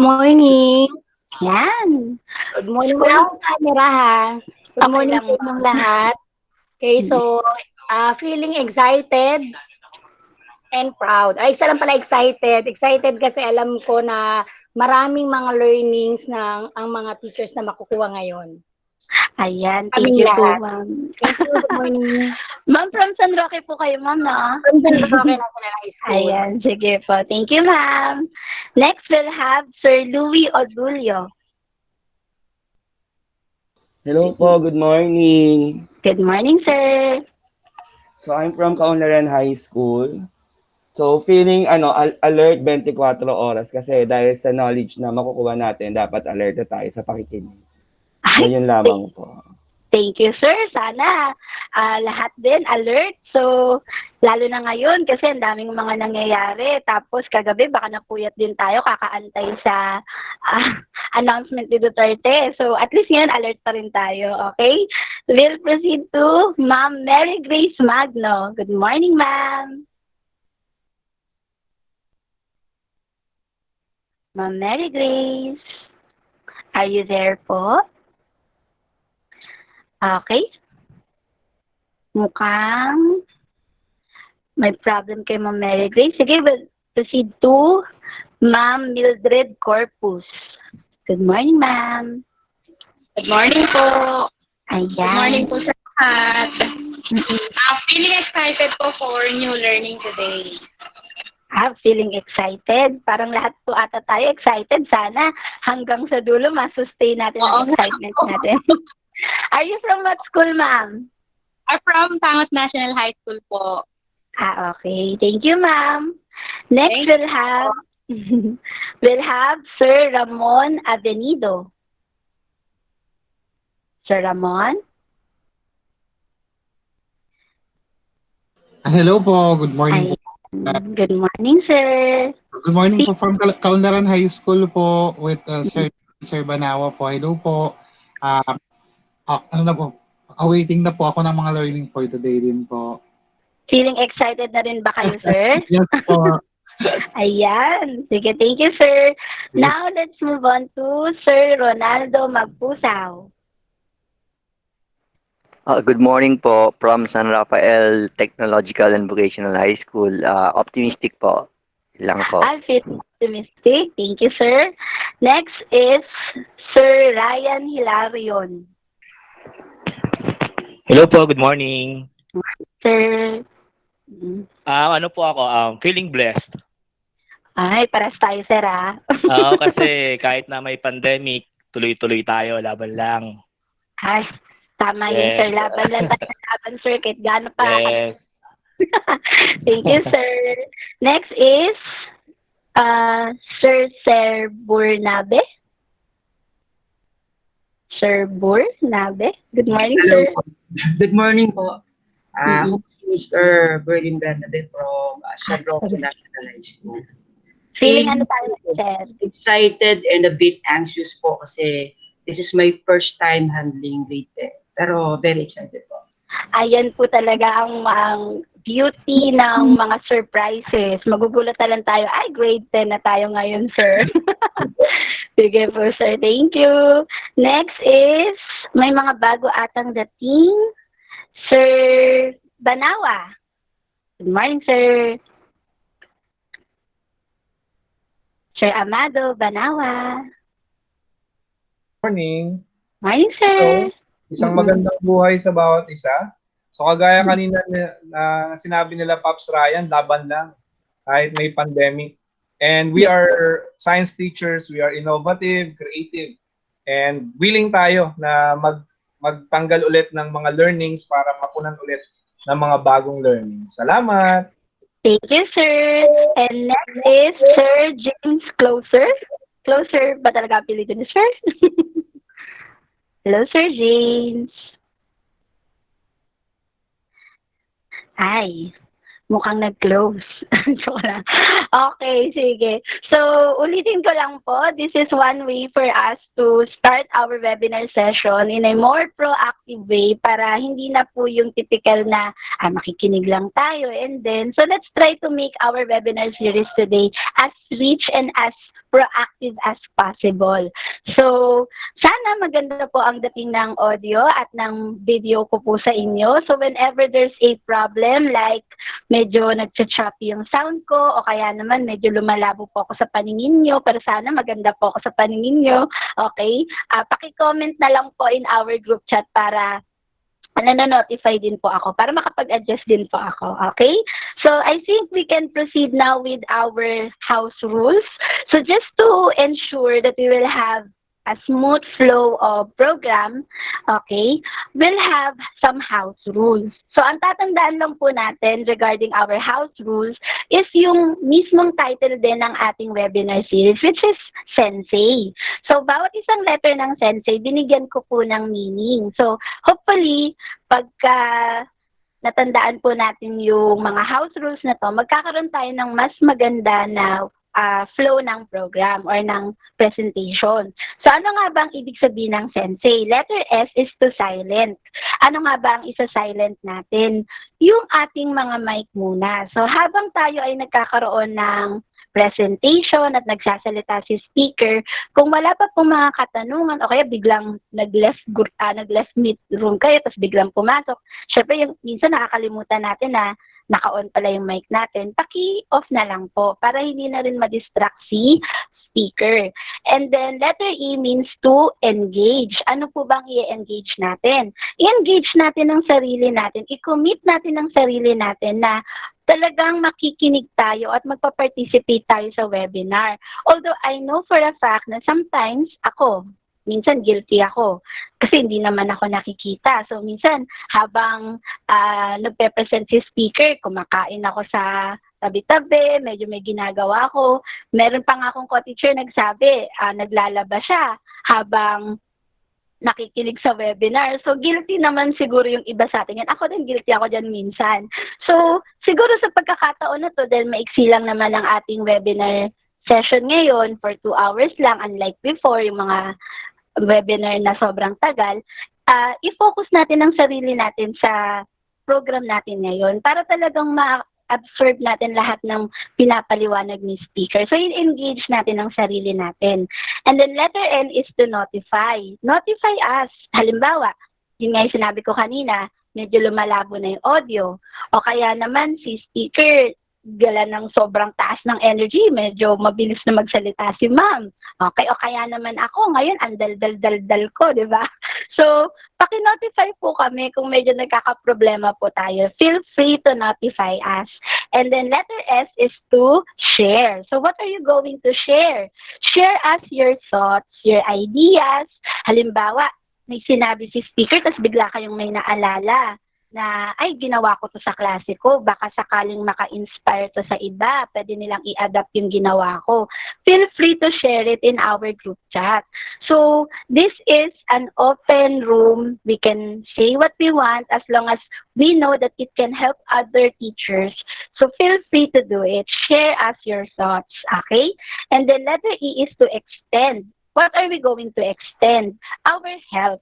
Morning. Yan. Good morning. Wala akong camera ha. Good Okay morning lang. sa inyong lahat. Okay, so feeling excited and proud. Ay, isa lang pala excited. Excited kasi alam ko na maraming mga learnings ng ang mga teachers na makukuha ngayon. Ayan, thank Kaming you po, lahat. ma'am. Thank you. Good morning. Ma'am, from San Roque po kayo, ma'am, no? From San Roque National High School. Ayan, sige po. Thank you, ma'am. Next, we'll have Sir Louis Odulio. Hello po, good morning. Good morning, sir. So I'm from Kaunlaran High School. So feeling alert 24 oras kasi dahil sa knowledge na makukuha natin, dapat alert na tayo sa pakikinig. Ngayon lamang po. Thank you, sir. Sana lahat din alert. So, lalo na ngayon kasi ang daming mga nangyayari. Tapos kagabi baka napuyat din tayo kakaantay sa announcement ni Duterte. So, at least ngayon alert pa rin tayo. Okay? We'll proceed to Ma'am Mary Grace Magno. Good morning, ma'am. Ma'am Mary Grace. Are you there po? Okay. Mukhang may problem kay Ma'am Mary Grace. Sige, we'll proceed to Ma'am Mildred Corpus. Good morning, ma'am. Good morning po. Ayan. Good morning po sa lahat. I'm feeling excited po for new learning today. Feeling excited. Parang lahat po ata tayo excited. Sana hanggang sa dulo masustain natin ang excitement natin. Are you from what school, ma'am? I'm from Tangos National High School po. Okay. Thank you, ma'am. Next, we'll have Sir Ramon Avenido. Sir Ramon? Hello po. Good morning po. Good morning, sir. Good morning po from Kaunlaran High School po with Sir Banawa po. Hello po. Awaiting na po ako ng mga learning for today din po. Feeling excited na rin ba kayo, sir? Yes po. Ayan. Sige, thank you, sir. Now, let's move on to Sir Ronaldo Magpusaw. Good morning po from San Rafael Technological and Vocational High School. Optimistic po. Lang po. I feel optimistic. Thank you, sir. Next is Sir Ryan Hilarion. Hello po, good morning. Sir. Ano po ako, feeling blessed. Ay, paras tayo, sir, Kasi kahit na may pandemic, tuloy-tuloy tayo, laban lang. Ay, tama yun, sir. Laban lang tayo, laban, sir. Kahit gaano pa. Yes. Thank you, sir. Next is Sir Burnabe. Sir Burnabe. Good morning, Hello. sir. Good morning po. Ako po si Mr. Berlin Bernadette from San Roque National High School. Feeling ano tayo, sir? Excited and a bit anxious po kasi this is my first time handling grade 10. Pero very excited po. Ayan po talaga ang beauty ng mga surprises. Magugulat na lang tayo, ay, grade 10 na tayo ngayon, sir. Sige po, sir. Thank you. Next is, may mga bago atang dating. Sir Banawa. Good morning, sir. Sir Amado Banawa. Morning. Morning, sir. Isang magandang buhay sa bawat isa. So kagaya kanina na sinabi nila Pops Ryan, laban lang kahit may pandemic. And we are science teachers, we are innovative, creative, and willing tayo na magtanggal ulit ng mga learnings para mapunan ulit ng mga bagong learnings. Salamat! Thank you, sir. And next is Sir James Closer. Closer ba talaga ang apelido ni sir? Hello, Sir James. Ay, mukhang nag-close. Okay, sige. So, ulitin ko lang po, this is one way for us to start our webinar session in a more proactive way para hindi na po yung typical na makikinig lang tayo. And then, so let's try to make our webinar series today as rich and as proactive as possible. So, sana maganda po ang dating ng audio at ng video ko po sa inyo. So, whenever there's a problem, like medyo nag-chop yung sound ko, o kaya naman medyo lumalabo po ako sa paningin nyo, pero sana maganda po ako sa paningin nyo, okay? Paki-comment na lang po in our group chat para na-notify din po ako para makapag-adjust din po ako. Okay? So, I think we can proceed now with our house rules. So, just to ensure that we will have a smooth flow of program, okay, we'll have some house rules. So, ang tatandaan lang po natin regarding our house rules is yung mismong title din ng ating webinar series, which is SENSEI. So, bawat isang letter ng SENSEI, binigyan ko po ng meaning. So, hopefully, pagka natandaan po natin yung mga house rules na to, magkakaroon tayo ng mas maganda na flow ng program or ng presentation. So, ano nga ba ang ibig sabihin ng SENSEI? Letter S is to silent. Ano nga ba ang isa-silent natin? Yung ating mga mic muna. So, habang tayo ay nagkakaroon ng presentation at nagsasalita si speaker, kung wala pa pong mga katanungan o kaya biglang nag-left meet room kayo tapos biglang pumasok, syempre yung minsan nakakalimutan natin na naka-on pala yung mic natin, paki-off na lang po para hindi na rin ma-distract si speaker. And then, letter E means to engage. Ano po bang i-engage natin? I-engage natin ang sarili natin. I-commit natin ang sarili natin na talagang makikinig tayo at magpa-participate tayo sa webinar. Although, I know for a fact na sometimes minsan guilty ako kasi hindi naman ako nakikita. So, minsan habang nagpe-present si speaker, kumakain ako sa tabi-tabi, medyo may ginagawa ko. Meron pa nga akong co-teacher nagsabi, naglalaba siya habang nakikinig sa webinar. So, guilty naman siguro yung iba sa atin yan. Ako din, guilty ako dyan minsan. So, siguro sa pagkakataon na to, dahil maiksi lang naman ang ating webinar session ngayon for 2 hours lang, unlike before, yung mga webinar na sobrang tagal, i-focus natin ang sarili natin sa program natin ngayon para talagang ma-absorb natin lahat ng pinapaliwanag ni speaker. So, i-engage natin ang sarili natin. And then, letter N is to notify. Notify us. Halimbawa, yun nga yung sinabi ko kanina, medyo lumalabo na yung audio. O kaya naman, si speaker, gala ng sobrang taas ng energy, medyo mabilis na magsalita si ma'am. Okay, o kaya naman ako, ngayon, ang dal-dal-dal-dal ko, di ba? So, paki-notify po kami kung medyo nagkakaproblema po tayo. Feel free to notify us. And then, letter S is to share. So, what are you going to share? Share us your thoughts, your ideas. Halimbawa, may sinabi si speaker, tapos bigla kayong may naalala na, ay, ginawa ko to sa klase ko, baka sakaling maka-inspire to sa iba, pwede nilang i-adapt yung ginawa ko. Feel free to share it in our group chat. So, this is an open room. We can say what we want as long as we know that it can help other teachers. So, feel free to do it. Share us your thoughts, okay? And then letter E is to extend. What are we going to extend? Our help.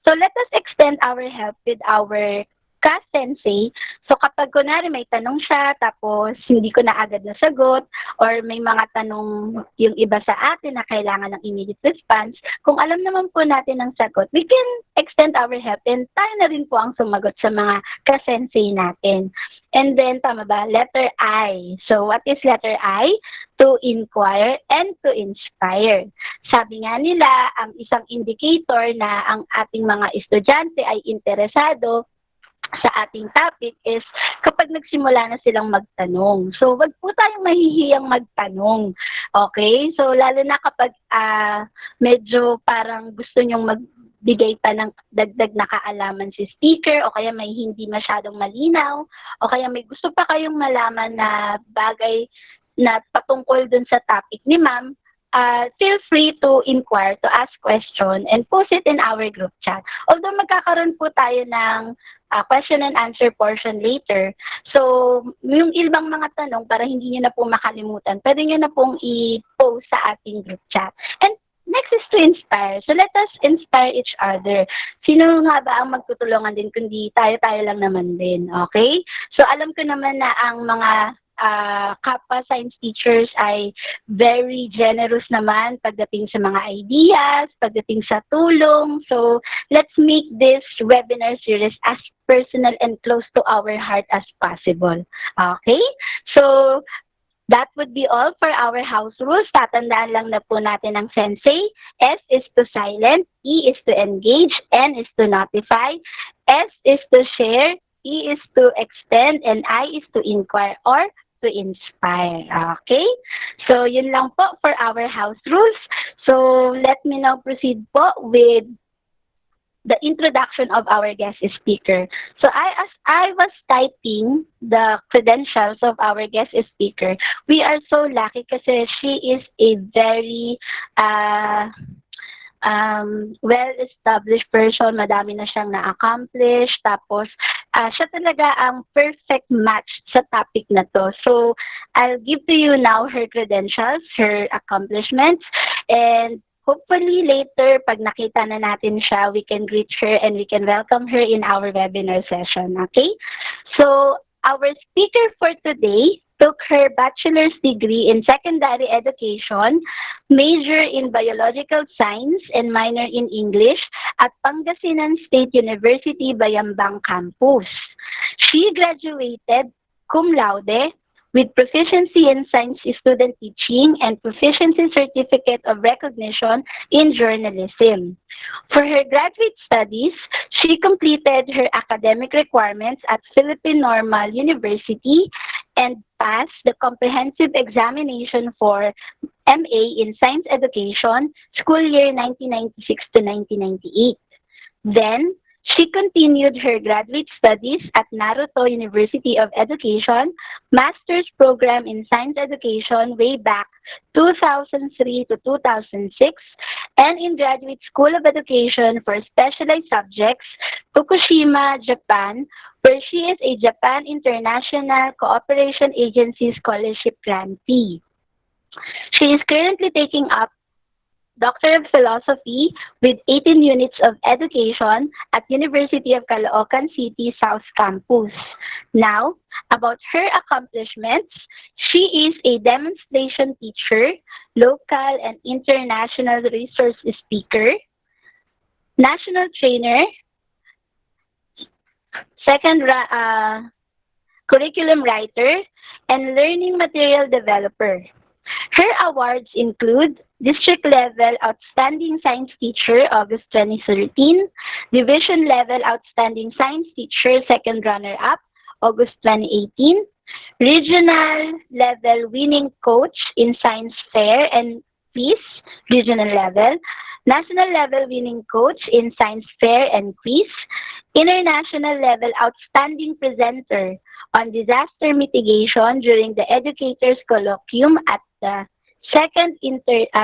So, let us extend our help with our ka-sensei. So, kapag kunwari may tanong siya, tapos hindi ko na agad nasagot, or may mga tanong yung iba sa atin na kailangan ng immediate response, kung alam naman po natin ang sagot, we can extend our help and tayo na rin po ang sumagot sa mga ka-sensei natin. And then, tama ba? Letter I. So, what is letter I? To inquire and to inspire. Sabi nga nila, ang isang indicator na ang ating mga estudyante ay interesado sa ating topic is kapag nagsimula na silang magtanong. So, wag po tayong mahihiyang magtanong. Okay? So, lalo na kapag medyo parang gusto nyong magbigay pa ng dagdag na kaalaman si speaker o kaya may hindi masyadong malinaw o kaya may gusto pa kayong malaman na bagay na patungkol dun sa topic ni ma'am, feel free to inquire, to ask question, and post it in our group chat. Although magkakaroon po tayo ng question and answer portion later, so yung ibang mga tanong para hindi nyo na po makalimutan, pwede nyo na pong i-post sa ating group chat. And next is to inspire. So let us inspire each other. Sino nga ba ang magtutulungan din kundi tayo-tayo lang naman din, okay? So alam ko naman na ang mga kapwa science teachers ay very generous naman pagdating sa mga ideas, pagdating sa tulong. So, let's make this webinar series as personal and close to our heart as possible. Okay? So, that would be all for our house rules. Tatandaan lang na po natin ang SENSEI. S is to silent, E is to engage, N is to notify, S is to share, E is to extend, and I is to inquire or to inspire. Okay? So, yun lang po for our house rules. So, let me now proceed po with the introduction of our guest speaker. So as I was typing the credentials of our guest speaker, we are so lucky kasi she is a very well-established person. Madami na siyang na-accomplish. Tapos, siya talaga ang perfect match sa topic na to. So, I'll give to you now her credentials, her accomplishments, and hopefully later, pag nakita na natin siya, we can greet her and we can welcome her in our webinar session. Okay? So, our speaker for today took her bachelor's degree in secondary education, major in biological science, and minor in English at Pangasinan State University, Bayambang Campus. She graduated cum laude with proficiency in science student teaching and proficiency certificate of recognition in journalism. For her graduate studies, she completed her academic requirements at Philippine Normal University and passed the comprehensive examination for MA in Science Education, school year 1996 to 1998. Then, she continued her graduate studies at Naruto University of Education, master's program in science education way back 2003 to 2006, and in Graduate School of Education for specialized subjects, Fukushima, Japan, where she is a Japan International Cooperation Agency Scholarship grantee. She is currently taking up Doctor of Philosophy with 18 units of education at University of Caloocan City South Campus. Now, about her accomplishments, she is a demonstration teacher, local and international resource speaker, national trainer, curriculum writer, and learning material developer. Her awards include District Level Outstanding Science Teacher, August 2013, Division Level Outstanding Science Teacher, Second Runner-Up, August 2018, Regional Level Winning Coach in Science Fair and Quiz, Regional Level, National Level Winning Coach in Science Fair and Quiz, International Level Outstanding Presenter on Disaster Mitigation during the Educators Colloquium at the Second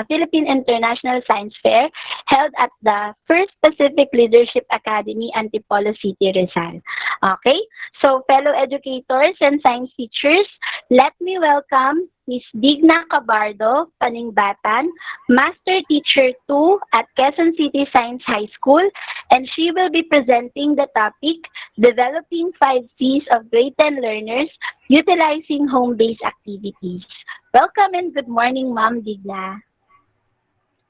Philippine International Science Fair held at the First Pacific Leadership Academy, Antipolo City, Rizal. Okay, so fellow educators and science teachers, let me welcome Ms. Digna Cabardo, Paningbatan, Master Teacher 2 at Quezon City Science High School, and she will be presenting the topic, Developing 5 Cs of Grade 10 Learners Utilizing Home-Based Activities. Welcome and good morning, Ma'am Digna.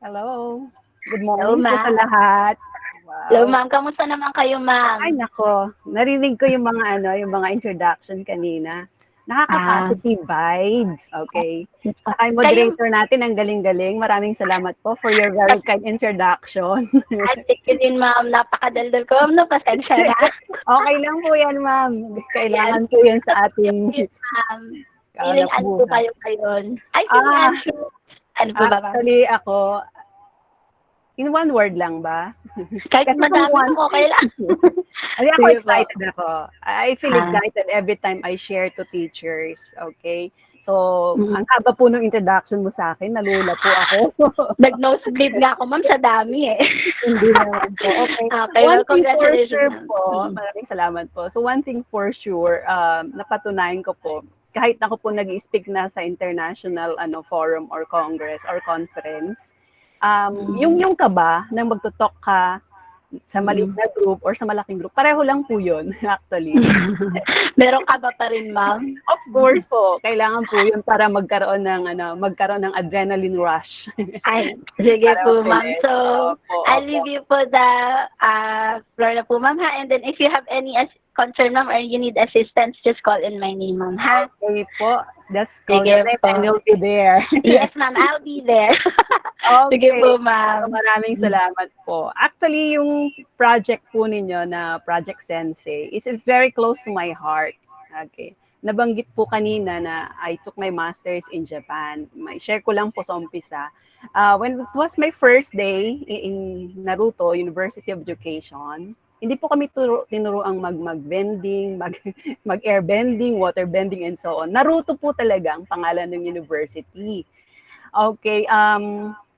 Hello. Good Hello, morning po sa ma'am. lahat. Wow. Hello, ma'am. Kamusta naman kayo, ma'am? Ay, nako. Narinig ko yung mga introduction kanina. Nakaka-positive vibes. Okay. Saka yung moderator natin, ang galing-galing. Maraming salamat po for your very kind introduction. At thank din, ma'am. Napakadaldal ko. No, pasensya na. Okay lang po yan, ma'am. Kailangan po yan sa ating... Ma'am. Feeling ano po kayo ngayon? Ay, ano po ba, ma'am? Actually, ako, in one word lang ba? Kahit madami ko, okay lang. Ay, ako excited ako. I feel excited every time I share to teachers. Okay? So, ang haba po ng introduction mo sa akin, nalula po ako. Nag-nosebleed nga ako, ma'am, sa dami eh. Hindi naman po. Okay. Okay, One well, thing for congratulations, sure ma'am. po, maraming salamat po. So, one thing for sure, napatunayan ko po, kahit ako po nag-speak na sa international forum or congress or conference, yung ka ba nang magtutok ka sa maliit na group or sa malaking group, pareho lang po yun, actually. Meron ka ba pa rin, ma'am? Of course po, kailangan po yun para magkaroon ng adrenaline rush. Ay, sige Para po, ma'am. mabilis. So, Opo, I'll opo. leave you po the floor na po, ma'am, ha? And then if you have any concern, ma'am, or you need assistance, just call in my name, ma'am, ha? Okay po. Just call Sige your name po. and you'll be there. Yes, ma'am, I'll be there. Okay. Sige po, So, ma'am. maraming salamat po. Actually, yung project po ninyo na Project Sensei is very close to my heart. Okay. Nabanggit po kanina na I took my master's in Japan. May share ko lang po sa umpisa. When it was my first day in Naruto, University of Education, hindi po kami tinuruang mag-bending, mag-airbending, waterbending, and so on. Naruto po talaga ang pangalan ng university. Okay,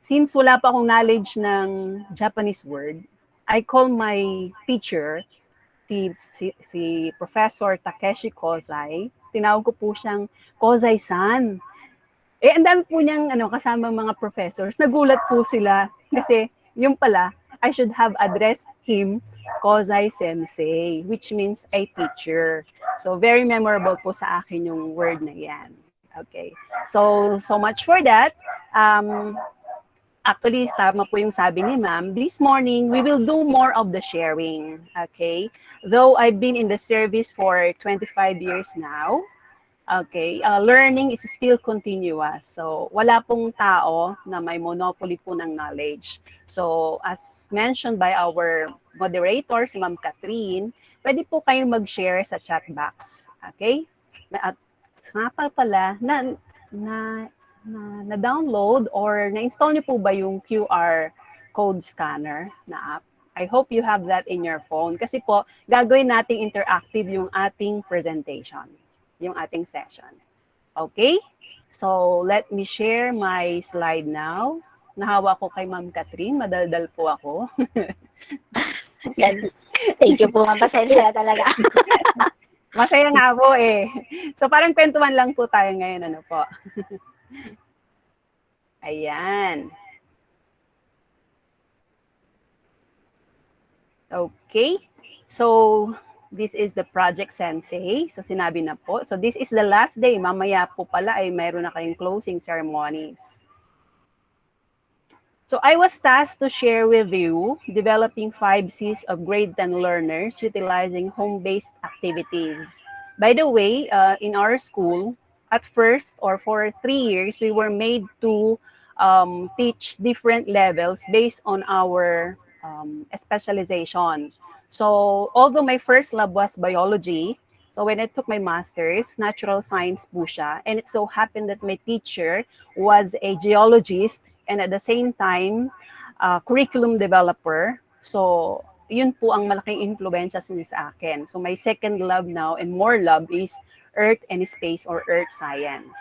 since wala pa akong knowledge ng Japanese word, I call my teacher, si Professor Takeshi Kozai. Tinawag ko po siyang Kozai-san. Ang dami po niyang kasama mga professors. Nagulat po sila kasi yung pala, I should have addressed him Kozai Sensei, which means a teacher. So very memorable po sa akin yung word na yan. Okay. So much for that. Actually, tama po yung sabi ni ma'am. This morning, we will do more of the sharing. Okay. Though I've been in the service for 25 years now, okay, learning is still continuous. So, wala pong tao na may monopoly po ng knowledge. So, as mentioned by our moderator, si Ma'am Katryn, pwede po kayong mag-share sa chat box. Okay? At nga pala, na-download or na-install niyo po ba yung QR code scanner na app? I hope you have that in your phone. Kasi po, gagawin nating interactive yung ating presentation, yung ating session. Okay? So, let me share my slide now. Nahawa ko kay Ma'am Katryn. Madaldal po ako. Thank you po, ma'am. Pasensya talaga. Masaya nga po eh. So, parang kwentuhan lang po tayo ngayon. Ano po? Ayan. Okay. So, this is the Project Sensei. So, sinabi na po. So, this is the last day. Mamaya po pala ay mayroon na kayong closing ceremonies. So, I was tasked to share with you developing 5 C's of grade 10 learners utilizing home-based activities. By the way, in our school, at first or for 3 years, we were made to teach different levels based on our specialization. So, although my first lab was biology, so when I took my master's, natural science po siya, and it so happened that my teacher was a geologist and at the same time, curriculum developer. So, yun po ang malaking influensya sa akin. So, my second lab now and more lab is Earth and Space or Earth Science.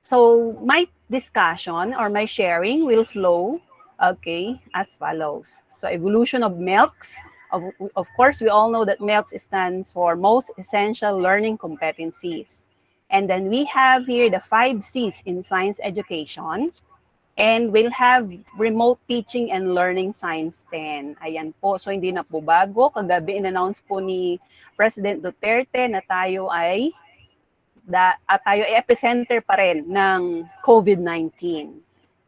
So, my discussion or my sharing will flow, okay, as follows. So, evolution of MELCs. Of course, we all know that MELCs stands for Most Essential Learning Competencies. And then we have here the 5 C's in science education. And we'll have remote teaching and learning science 10. Ayan po. So, hindi na po bago. Kagabi, in-announce po ni President Duterte na tayo ay epicenter pa rin ng COVID-19.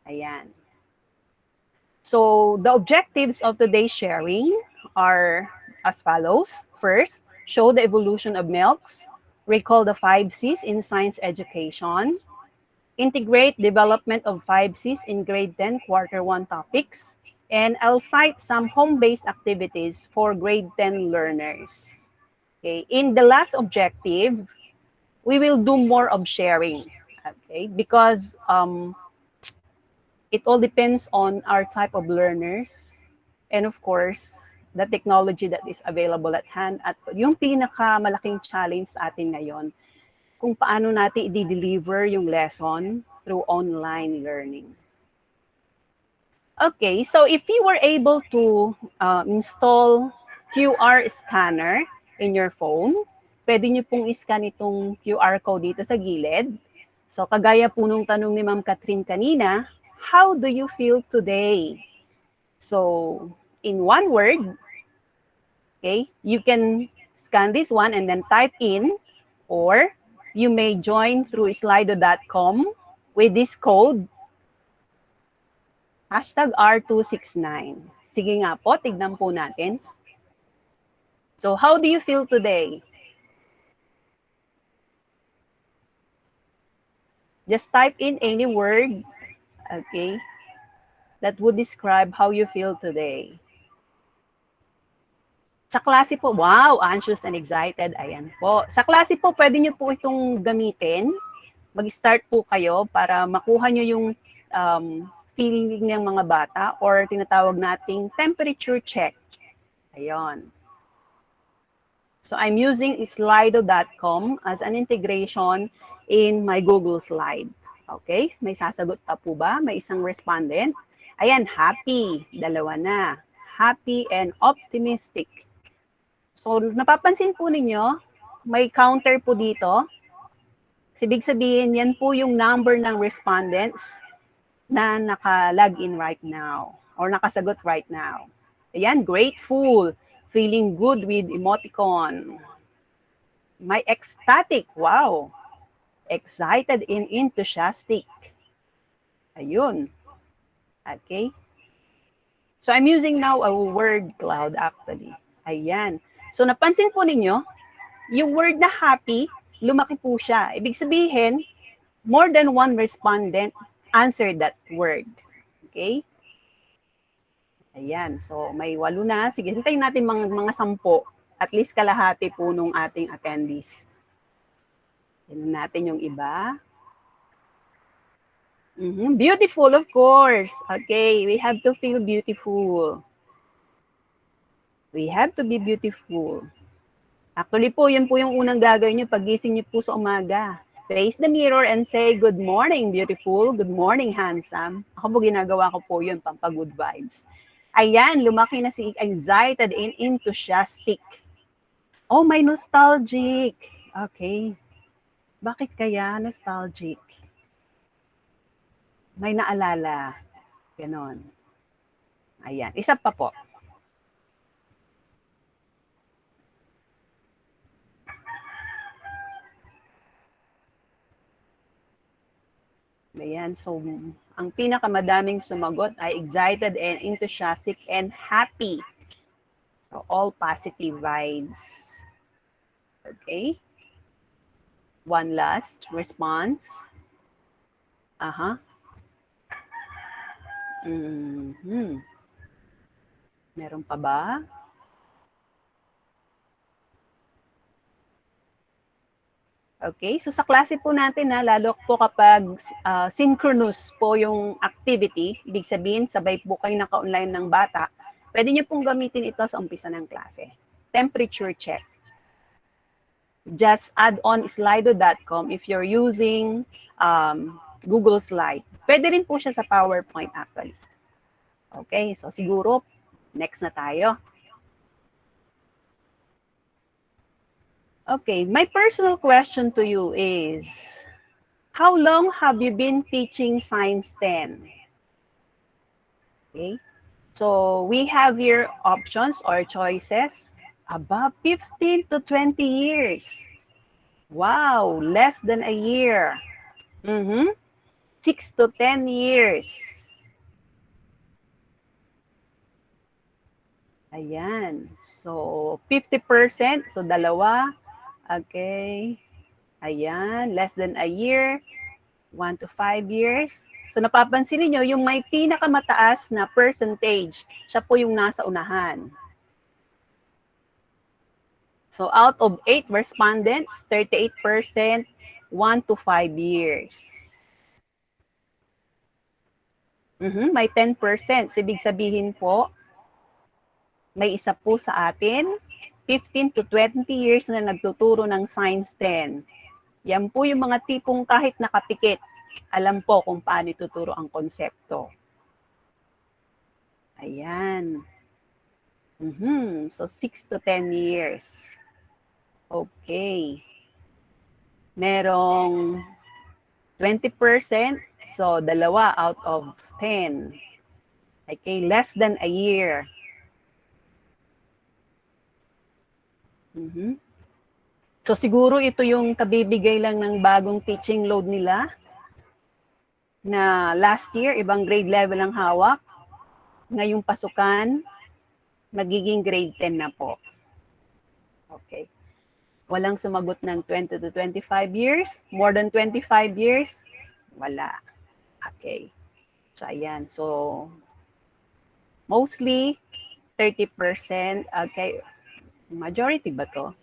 Ayan. So, the objectives of today's sharing are as follows. First, show the evolution of MELCs. Recall the 5 C's in science education. Integrate development of 5 C's in grade 10 quarter 1 topics. And I'll cite some home-based activities for grade 10 learners. Okay. In the last objective, we will do more of sharing. Okay. Because it all depends on our type of learners. And of course, the technology that is available at hand. At yung pinakamalaking challenge sa atin ngayon, kung paano natin i-deliver yung lesson through online learning. Okay, so if you were able to install QR scanner in your phone, pwede nyo pong iscan itong QR code dito sa gilid. So kagaya po nung tanong ni Ma'am Katryn kanina, how do you feel today? So, in one word, okay, you can scan this one and then type in, or you may join through slido.com with this code, #R269. Sige nga po, tignan po natin. So, how do you feel today? Just type in any word, okay, that would describe how you feel today. Sa klase po, wow, anxious and excited, ayan po. Sa klase po, pwede nyo po itong gamitin. Mag-start po kayo para makuha nyo yung feeling ng mga bata or tinatawag nating temperature check. Ayun. So I'm using slido.com as an integration in my Google Slide. Okay, may sasagot pa po ba? May isang respondent. Ayan, happy. Dalawa na. Happy and optimistic. So napapansin po ninyo, may counter po dito. Ibig sabihin, yan po yung number ng respondents na naka-login right now or nakasagot right now. Ayan, grateful, feeling good with emoticon. May ecstatic, wow. Excited and enthusiastic. Ayun. Okay. So I'm using now a word cloud actually. Ayan. So napansin po ninyo, yung word na happy, lumaki po siya. Ibig sabihin, more than one respondent answered that word. Okay? Ayan. So, may 8 na. Sige, hintayin natin mga 10. At least kalahati po nung ating attendees. Tignan natin yung iba. Beautiful, of course. Okay, we have to feel beautiful. We have to be beautiful. Actually po, yun po yung unang gagawin nyo paggising nyo po sa umaga. Face the mirror and say, good morning, beautiful. Good morning, handsome. Ako po ginagawa ko po yun, pampag-good vibes. Ayan, lumaki na si excited and enthusiastic. Oh, may nostalgic. Okay. Bakit kaya nostalgic? May naalala. Ganon. Ayan, isa pa po. Ayan, so ang pinakamadaming sumagot ay excited and enthusiastic and happy. So all positive vibes. Okay. One last response. Meron pa ba? Okay, so sa klase po natin, lalo po kapag synchronous po yung activity, ibig sabihin, sabay po kayo naka-online ng bata, pwede nyo pong gamitin ito sa umpisa ng klase. Temperature check. Just add on slido.com if you're using Google Slide. Pwede rin po siya sa PowerPoint actually. Okay, so siguro, next na tayo. Okay, my personal question to you is, how long have you been teaching Science 10? Okay, so we have here options or choices, above 15 to 20 years. Wow, less than a year. 6 to 10 years. Ayan, so 50%, so dalawa. Okay. Ayan, less than a year, 1 to 5 years. So napapansin niyo yung may pinakamataas na percentage, siya po yung nasa unahan. So out of 8 respondents, 38%, 1 to 5 years. May 10%. So ibig sabihin po, may isa po sa atin, 15 to 20 years na nagtuturo ng Science 10. Yan po yung mga tipong kahit nakapikit, alam po kung paano ituturo ang konsepto. Ayan. So 6 to 10 years. Okay. Merong 20%, so 2 out of 10. Okay, less than a year. So siguro ito yung kabibigay lang ng bagong teaching load nila na last year, ibang grade level ang hawak. Ngayong pasukan, magiging grade 10 na po. Okay. Walang sumagot ng 20 to 25 years. More than 25 years, wala. Okay. So, ayan. So, mostly, 30%. Okay. Majority ba to?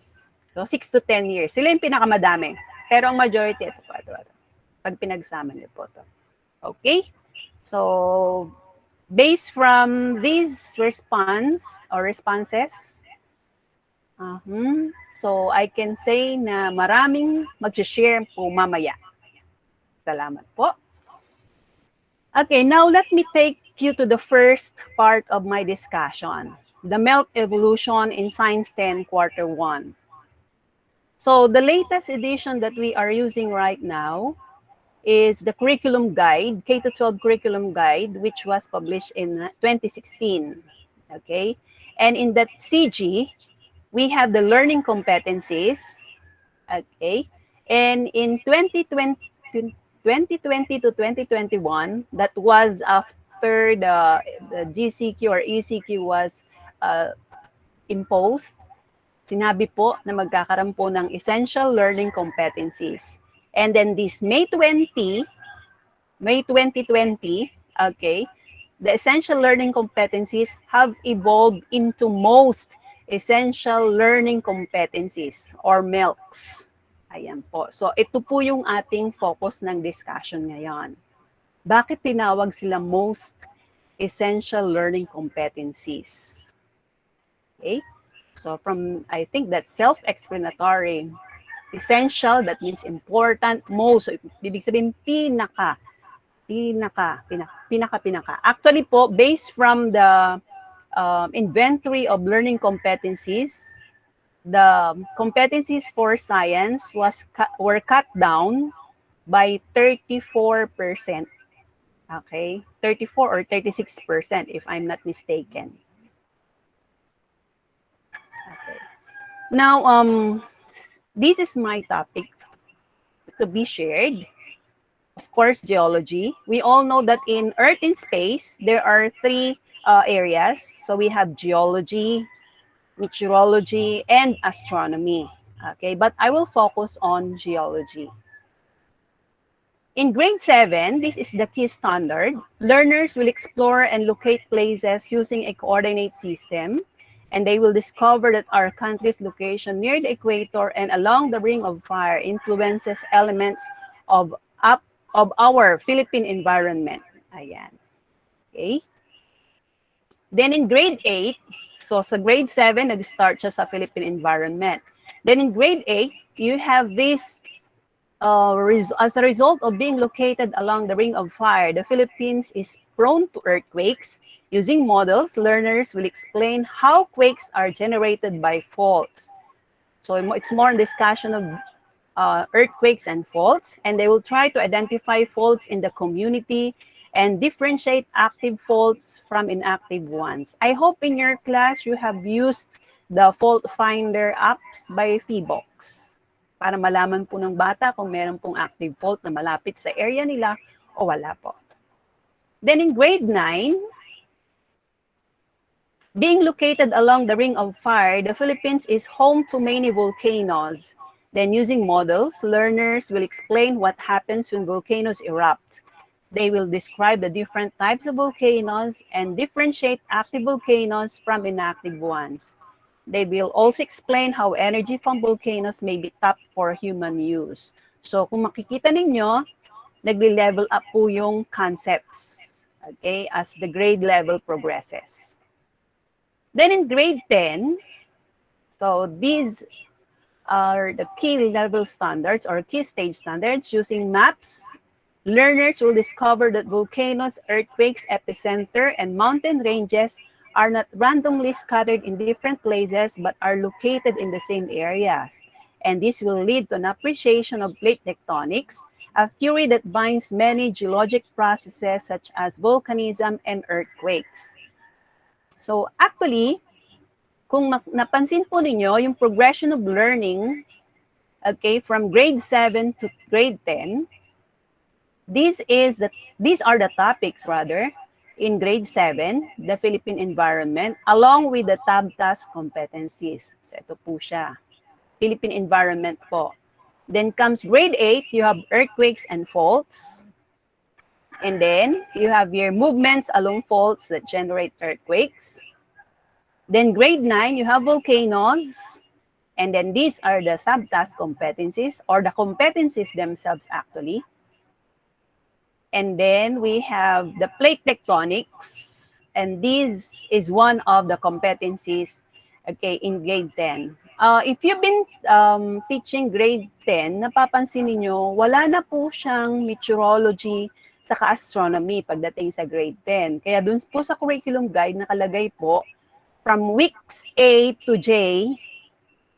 So, 6 to 10 years. Sila yung pinakamadami. Pero ang majority, ito po. Pag pinagsama niyo po to. Okay? So, based from these responses, so I can say na maraming mag-share po mamaya. Salamat po. Okay, now let me take you to the first part of my discussion, the MELT evolution in Science 10 Quarter 1. So the latest edition that we are using right now is the curriculum guide, K-12 curriculum guide, which was published in 2016. Okay, and in that CG, we have the learning competencies. Okay, and in 2020 to 2021, that was after the GCQ or ECQ was imposed. Sinabi po na magkakaroon po ng essential learning competencies. And then this May 2020, okay, the essential learning competencies have evolved into most essential learning competencies or MELCs. Ayan po. So ito po yung ating focus ng discussion ngayon. Bakit tinawag sila most essential learning competencies? Okay? So from, I think that's self-explanatory. Essential, that means important, most. So, ibig sabihin, pinaka. Actually po, based from the inventory of learning competencies, the competencies for science were cut down by 34%. Okay, 34 or 36% if I'm not mistaken. Okay. Now, this is my topic to be shared. Of course, geology. We all know that in Earth and space, there are three areas. So we have geology, meteorology, and astronomy. Okay, but I will focus on geology. In grade 7, this is the key standard. Learners will explore and locate places using a coordinate system, and they will discover that our country's location near the equator and along the ring of fire influences elements of our Philippine environment. Ayan. Okay. Then in grade 8, so sa grade 7, nag-start siya sa Philippine environment. Then in grade 8, you have this, as a result of being located along the ring of fire, the Philippines is prone to earthquakes. Using models, learners will explain how quakes are generated by faults. So it's more a discussion of earthquakes and faults, and they will try to identify faults in the community and differentiate active faults from inactive ones. I hope in your class you have used the fault finder apps by Phoebox para malaman po ng bata kung meron pong active fault na malapit sa area nila o wala po. Then in grade 9, being located along the ring of fire, the Philippines is home to many volcanoes. Then using models, learners will explain what happens when volcanoes erupt. They will describe the different types of volcanoes and differentiate active volcanoes from inactive ones. They will also explain how energy from volcanoes may be tapped for human use. So kung makikita ninyo, nagli-level up po yung concepts, okay, as the grade level progresses. Then in grade 10, so these are the key level standards or key stage standards. Using maps, learners will discover that volcanoes, earthquakes, epicenter, and mountain ranges are not randomly scattered in different places but are located in the same areas. And this will lead to an appreciation of plate tectonics, a theory that binds many geologic processes such as volcanism and earthquakes. So actually, kung napansin po ninyo, yung progression of learning, okay, from grade 7 to grade 10, these are the topics rather in grade 7, the Philippine environment, along with the task competencies. So ito po siya, Philippine environment po. Then comes grade 8, you have earthquakes and faults. And then you have your movements along faults that generate earthquakes. Then grade 9, you have volcanoes. And then these are the subtask competencies or the competencies themselves actually. And then we have the plate tectonics. And this is one of the competencies, okay, in grade 10. If you've been teaching grade 10, napapansin niyo wala na po siyang meteorology saka astronomy pagdating sa grade 10. Kaya dun po sa curriculum guide nakalagay po, from weeks A to J,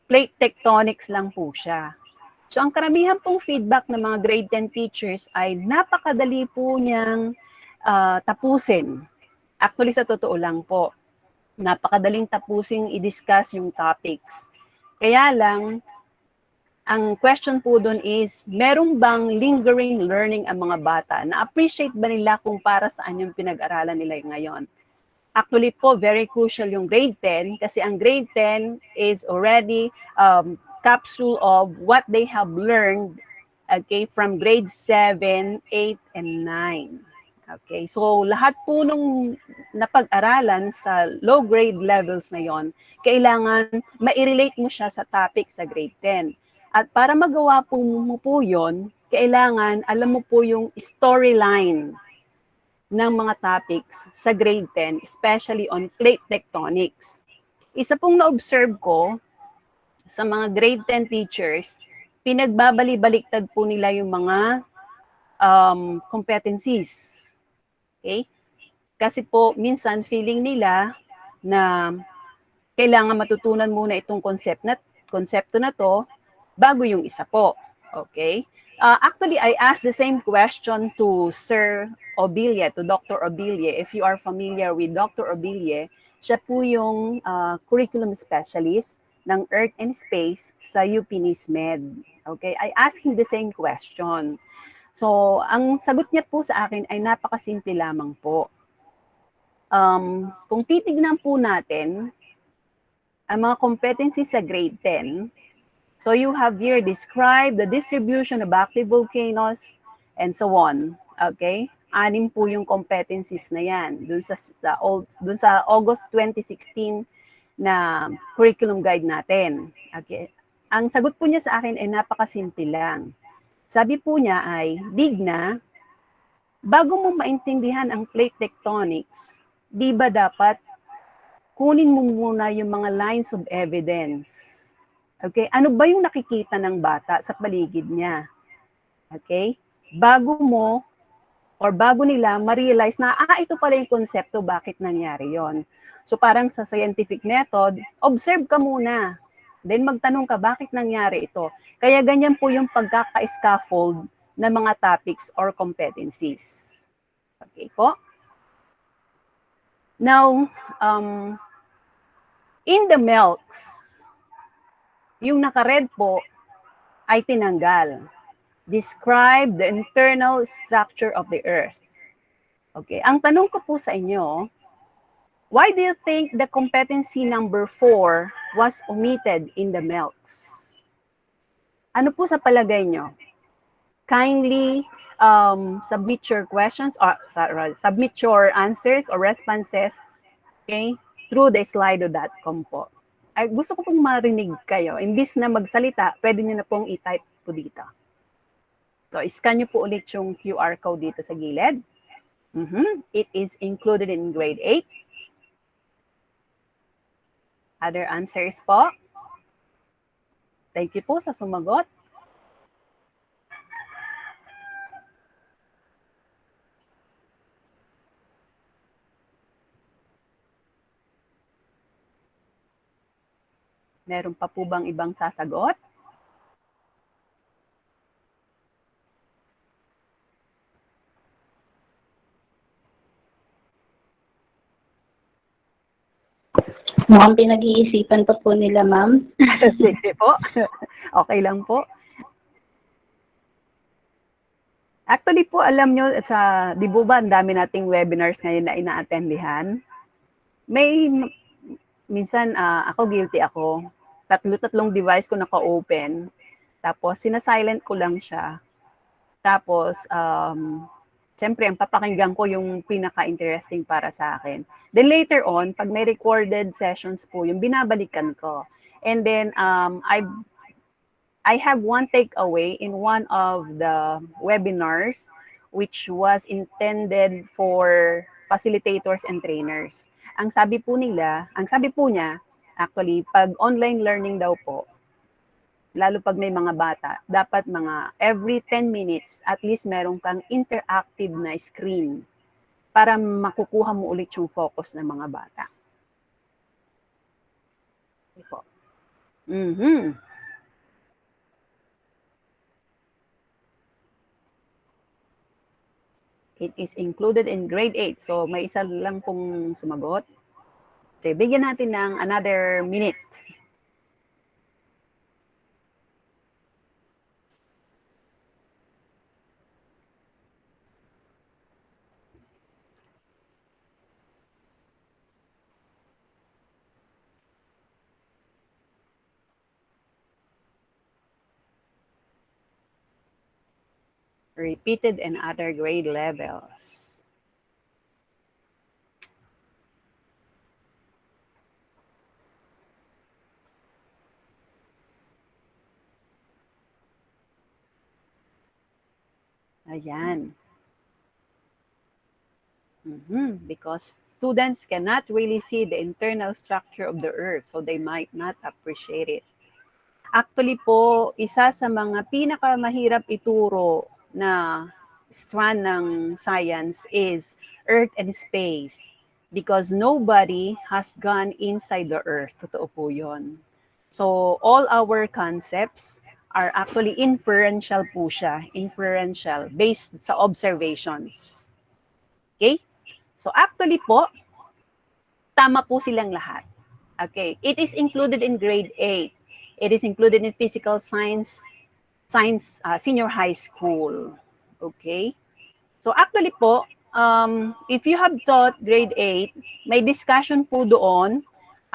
plate tectonics lang po siya. So ang karamihan pong feedback ng mga grade 10 teachers ay napakadali po niyang tapusin. Actually, sa totoo lang po, napakadaling tapusin i-discuss yung topics. Kaya lang, ang question po doon is, meron bang lingering learning ang mga bata? Na-appreciate ba nila kung para saan yung pinag-aralan nila ngayon? Actually po, very crucial yung grade 10 kasi ang grade 10 is already capsule of what they have learned, okay, from grade 7, 8, and 9. Okay, so lahat po nung napag-aralan sa low grade levels na yon, kailangan ma-relate mo siya sa topic sa grade 10. At para magawa po mo po yon, kailangan alam mo po yung storyline ng mga topics sa grade 10, especially on plate tectonics. Isa pong na-observe ko sa mga grade 10 teachers, pinagbabali-baliktad po nila yung mga competencies. Okay? Kasi po, minsan feeling nila na kailangan matutunan muna itong konsepto na to bago yung isa po. Okay? Actually, I asked the same question to Sir Obilie, to Dr. Obilie. If you are familiar with Dr. Obilie, siya po yung curriculum specialist ng Earth and Space sa UP NISMED. Okay, I asked him the same question. So, ang sagot niya po sa akin ay napakasimple lamang po. Kung titignan po natin ang mga competencies sa grade 10, so you have here describe the distribution of active volcanoes and so on. Okay? 6 po yung competencies na yan dun sa August 2016 na curriculum guide natin. Okay? Ang sagot po niya sa akin ay napakasimple lang. Sabi po niya ay, Digna, bago mo maintindihan ang plate tectonics, di ba dapat kunin mo muna yung mga lines of evidence? Okay? Ano ba yung nakikita ng bata sa paligid niya? Okay? Bago nila ma-realize na, ito pala yung konsepto, bakit nangyari yon. So parang sa scientific method, observe ka muna. Then magtanong ka, bakit nangyari ito? Kaya ganyan po yung pagkaka-scaffold ng mga topics or competencies. Okay po? Now, in the MELCs, yung naka-red po ay tinanggal. Describe the internal structure of the Earth. Okay, ang tanong ko po sa inyo, why do you think the competency number 4 was omitted in the MELCs? Ano po sa palagay nyo? Kindly submit your questions or submit your answers or responses, okay, through the slido.com po. Ay, gusto ko pong marinig kayo. Imbis na magsalita, pwede nyo na pong i-type po dito. So, scan nyo po ulit yung QR code dito sa gilid. It is included in grade 8. Other answers po? Thank you po sa sumagot. Meron pa po bang ibang sasagot? Mukhang pinag-iisipan pa po nila, ma'am. Sige po. Okay lang po. Actually po, alam nyo, di ba, ang dami nating webinars ngayon na ina-attendihan. Minsan, ako guilty ako. Tatlong device ko naka-open. Tapos, sinasilent ko lang siya. Tapos, syempre, ang papakinggan ko yung pinaka-interesting para sa akin. Then later on, pag may recorded sessions po, yung binabalikan ko. And then, I have one takeaway in one of the webinars which was intended for facilitators and trainers. Ang sabi po niya, actually, pag online learning daw po, lalo pag may mga bata, dapat mga every 10 minutes, at least meron kang interactive na screen para makukuha mo ulit yung focus ng mga bata. Okay po. It is included in grade 8. So, may isa lang pong sumagot. Okay, bigyan natin ng another minute. Repeated in other grade levels. Ayan. Because students cannot really see the internal structure of the earth, so they might not appreciate it. Actually po, isa sa mga pinakamahirap ituro na strand ng science is Earth and space. Because nobody has gone inside the Earth. Totoo po yun. So, all our concepts are actually inferential po siya. Inferential, based sa observations. Okay? So, actually po, tama po silang lahat. Okay. It is included in grade 8. It is included in physical science senior high school. Okay? So actually po, if you have taught grade 8, may discussion po doon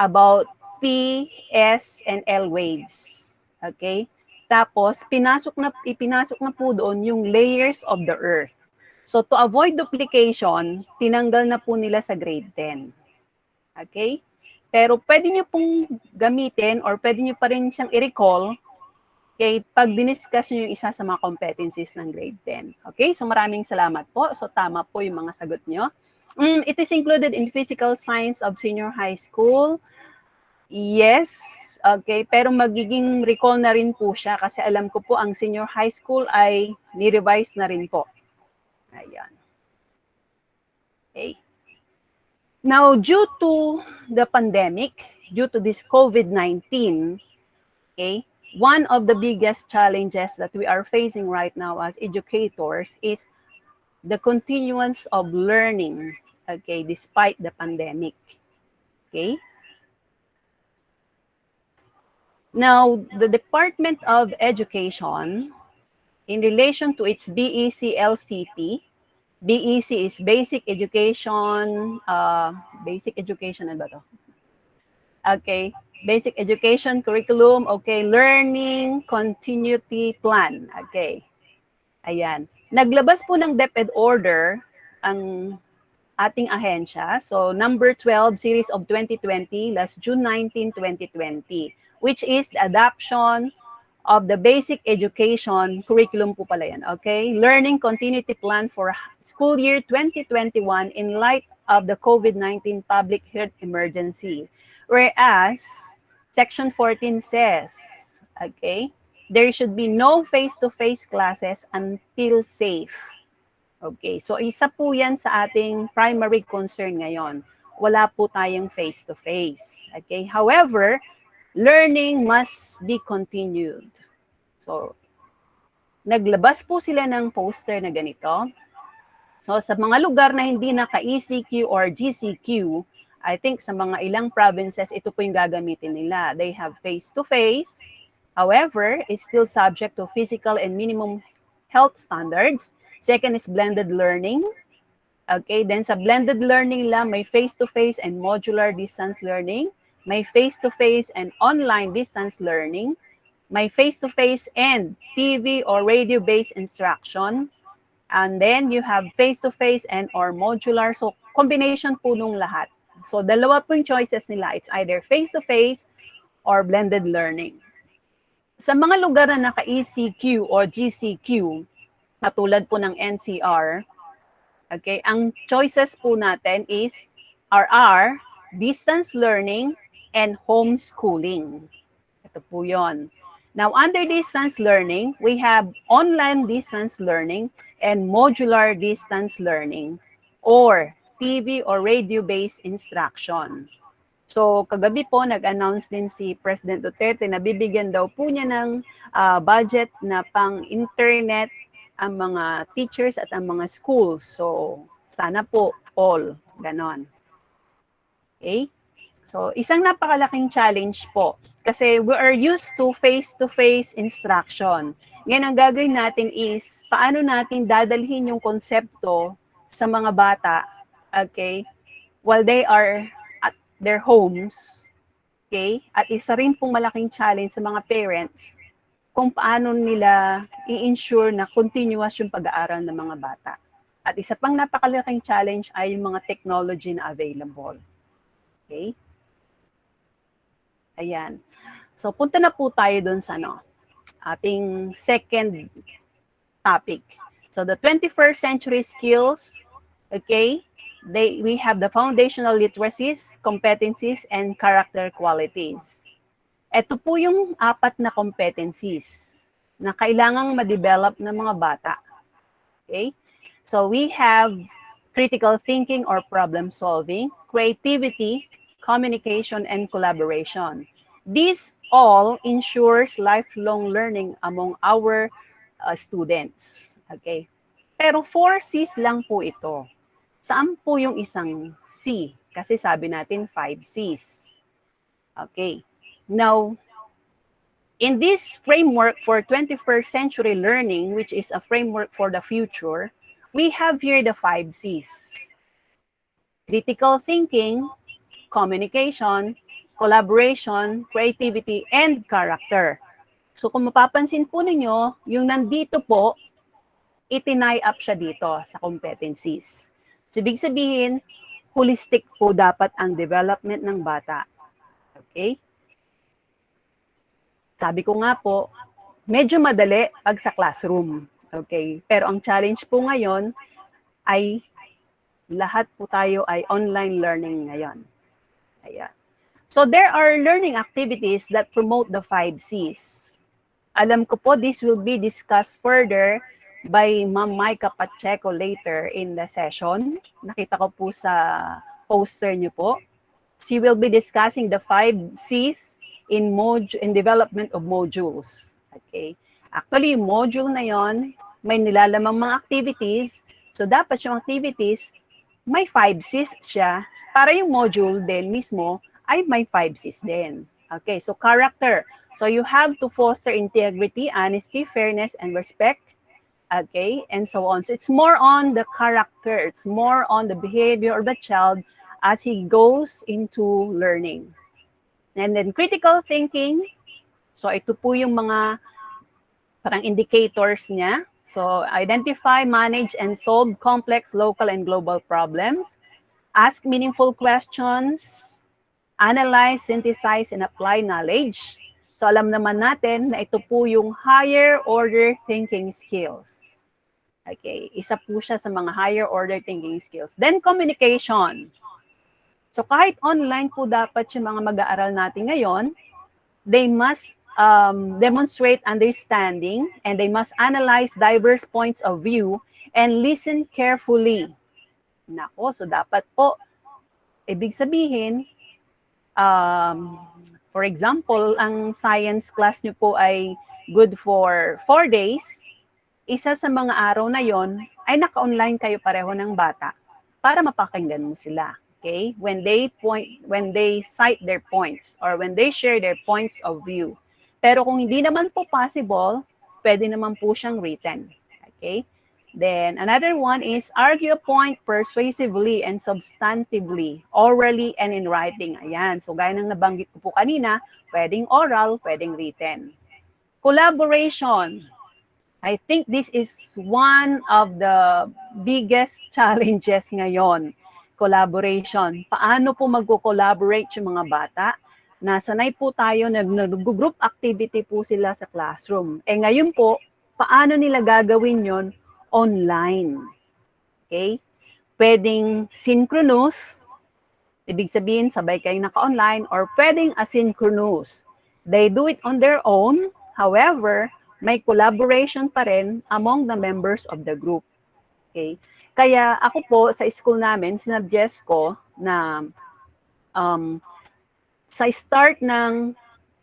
about P, S, and L waves. Okay? Tapos, ipinasok na po doon yung layers of the earth. So to avoid duplication, tinanggal na po nila sa grade 10. Okay? Pero pwede nyo pong gamitin or pwede nyo pa rin siyang i-recall pag diniscuss nyo yung isa sa mga competencies ng grade 10. Okay? So maraming salamat po. So tama po yung mga sagot nyo. It is included in physical science of senior high school. Yes. Okay. Pero magiging recall na rin po siya kasi alam ko po ang senior high school ay ni-revise na rin po. Ayan. Okay. Now, due to the pandemic, due to this COVID-19, okay, one of the biggest challenges that we are facing right now as educators is the continuance of learning, okay, despite the pandemic, okay? Now, the Department of Education, in relation to its BEC LCT, BEC is Basic Education, ano ba to? Okay, Basic Education Curriculum, okay, Learning Continuity Plan, okay. Ayan. Naglabas po ng DepEd order ang ating ahensya. So, number 12, series of 2020, last June 19, 2020, which is the adoption of the basic education curriculum po pala yan, okay? Learning Continuity Plan for school year 2021 in light of the COVID-19 public health emergency. Whereas, Section 14 says, okay, there should be no face-to-face classes until safe. Okay, so isa po yan sa ating primary concern ngayon. Wala po tayong face-to-face. Okay, however, learning must be continued. So, naglabas po sila ng poster na ganito. So, sa mga lugar na hindi naka-ECQ or GCQ, I think sa mga ilang provinces, ito po yung gagamitin nila. They have face-to-face. However, it's still subject to physical and minimum health standards. Second is blended learning. Okay, then sa blended learning lang, may face-to-face and modular distance learning. May face-to-face and online distance learning. May face-to-face and TV or radio-based instruction. And then you have face-to-face and or modular. So, combination po nung lahat. So, dalawa po yung choices nila. It's either face-to-face or blended learning. Sa mga lugar na naka-ECQ or GCQ, katulad po ng NCR, okay, ang choices po natin is RR, distance learning, and homeschooling. Ito po yon. Now, under distance learning, we have online distance learning and modular distance learning or TV or radio-based instruction. So, kagabi po, nag-announce din si President Duterte na bibigyan daw po niya ng budget na pang-internet ang mga teachers at ang mga schools. So, sana po all, ganon. Okay? So, isang napakalaking challenge po kasi we are used to face-to-face instruction. Ngayon, ang gagawin natin is paano natin dadalhin yung konsepto sa mga bata, okay, while they are at their homes, okay? At isa rin pong malaking challenge sa mga parents kung paano nila i-ensure na continuous yung pag-aaral ng mga bata. At isa pang napakalaking challenge ay yung mga technology na available. Okay? Ayan. So, punta na po tayo dun sa ating second topic. So, the 21st century skills, okay, we have the foundational literacies, competencies, and character qualities. Ito po yung 4 na competencies na kailangang ma-develop ng mga bata. Okay? So, we have critical thinking or problem solving, creativity, communication, and collaboration. This all ensures lifelong learning among our students. Okay? Pero 4 C's lang po ito. Saan po yung isang C? Kasi sabi natin 5 C's. Okay. Now, in this framework for 21st century learning, which is a framework for the future, we have here the 5 C's. Critical thinking, communication, collaboration, creativity, and character. So kung mapapansin po ninyo, yung nandito po, itinay up siya dito sa competencies. So ibig sabihin, holistic po dapat ang development ng bata. Okay? Sabi ko nga po, medyo madali pag sa classroom. Okay? Pero ang challenge po ngayon ay lahat po tayo ay online learning ngayon. Ayan. So there are learning activities that promote the 5 C's. Alam ko po, this will be discussed further by Ma'am Maika Pacheco later in the session. Nakita ko po sa poster niyo po. She will be discussing the 5 C's in development of modules. Okay. Actually, yung module na yon may nilalamang mga activities. So dapat yung activities may 5 C's siya para yung module din mismo ay may 5 C's din. Okay, so character. So you have to foster integrity, honesty, fairness, and respect. Okay, and so on. So it's more on the character. It's more on the behavior of the child as he goes into learning. And then critical thinking. So ito po yung mga parang indicators niya. So identify, manage, and solve complex local and global problems. Ask meaningful questions. Analyze, synthesize, and apply knowledge. So alam naman natin na ito po yung higher order thinking skills. Okay, isa po siya sa mga higher order thinking skills. Then communication. So kahit online po dapat yung mga mag-aaral natin ngayon, they must demonstrate understanding and they must analyze diverse points of view and listen carefully. Nako, so dapat po, ibig sabihin, for example, ang science class nyo po ay good for 4 days, isa sa mga araw na yon ay naka-online kayo pareho ng bata para mapakinggan mo sila. Okay? When they cite their points or when they share their points of view. Pero kung hindi naman po possible, pwede naman po siyang written. Okay? Then another one is argue a point persuasively and substantively, orally and in writing. Ayan. So gaya ng nabanggit ko po kanina, pwedeng oral, pwedeng written. Collaboration. I think this is one of the biggest challenges ngayon. Collaboration. Paano po magko-collaborate yung mga bata? Nasanay po tayo, nag-group activity po sila sa classroom. Eh ngayon po, paano nila gagawin yon online? Okay? Pwedeng synchronous, ibig sabihin sabay kayong naka-online, or pwedeng asynchronous. They do it on their own, however, may collaboration pa rin among the members of the group. Okay? Kaya ako po, sa school namin, sinuggest ko na sa start ng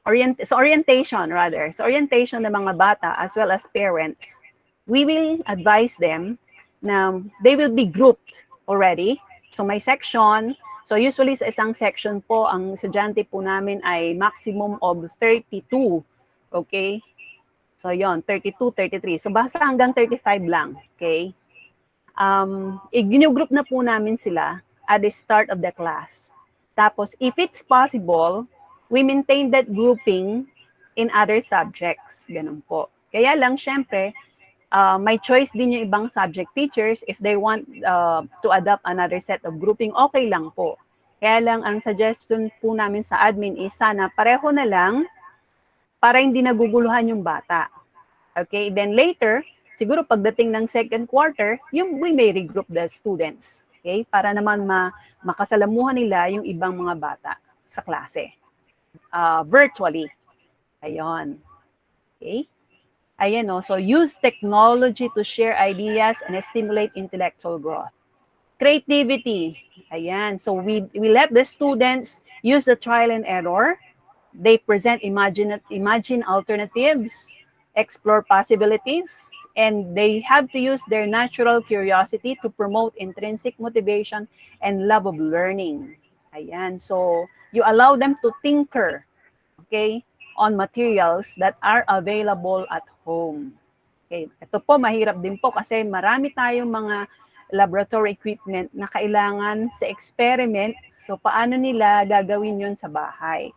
orientation ng mga bata as well as parents, we will advise them na they will be grouped already. So may section. So usually sa isang section po, ang estudyante po namin ay maximum of 32. Okay? So yon 32, 33. So basta hanggang 35 lang. Okay? I-group na po namin sila at the start of the class. Tapos, if it's possible, we maintain that grouping in other subjects. Ganun po. Kaya lang, syempre, may choice din yung ibang subject teachers. If they want to adopt another set of grouping, okay lang po. Kaya lang, ang suggestion po namin sa admin is sana pareho na lang para hindi naguguluhan yung bata. Okay? Then later, siguro pagdating ng second quarter, we may regroup the students. Okay? Para naman makasalamuhan nila yung ibang mga bata sa klase. Virtually. Ayun. Okay? Ayan, no? So use technology to share ideas and stimulate intellectual growth. Creativity. Ayan. So we let the students use the trial and error. They present imagine alternatives, explore possibilities, and they have to use their natural curiosity to promote intrinsic motivation and love of learning. Ayan. So you allow them to tinker, okay, on materials that are available at home. Okay. Ito po, mahirap din po kasi marami tayong mga laboratory equipment na kailangan sa experiment. So paano nila gagawin yun sa bahay?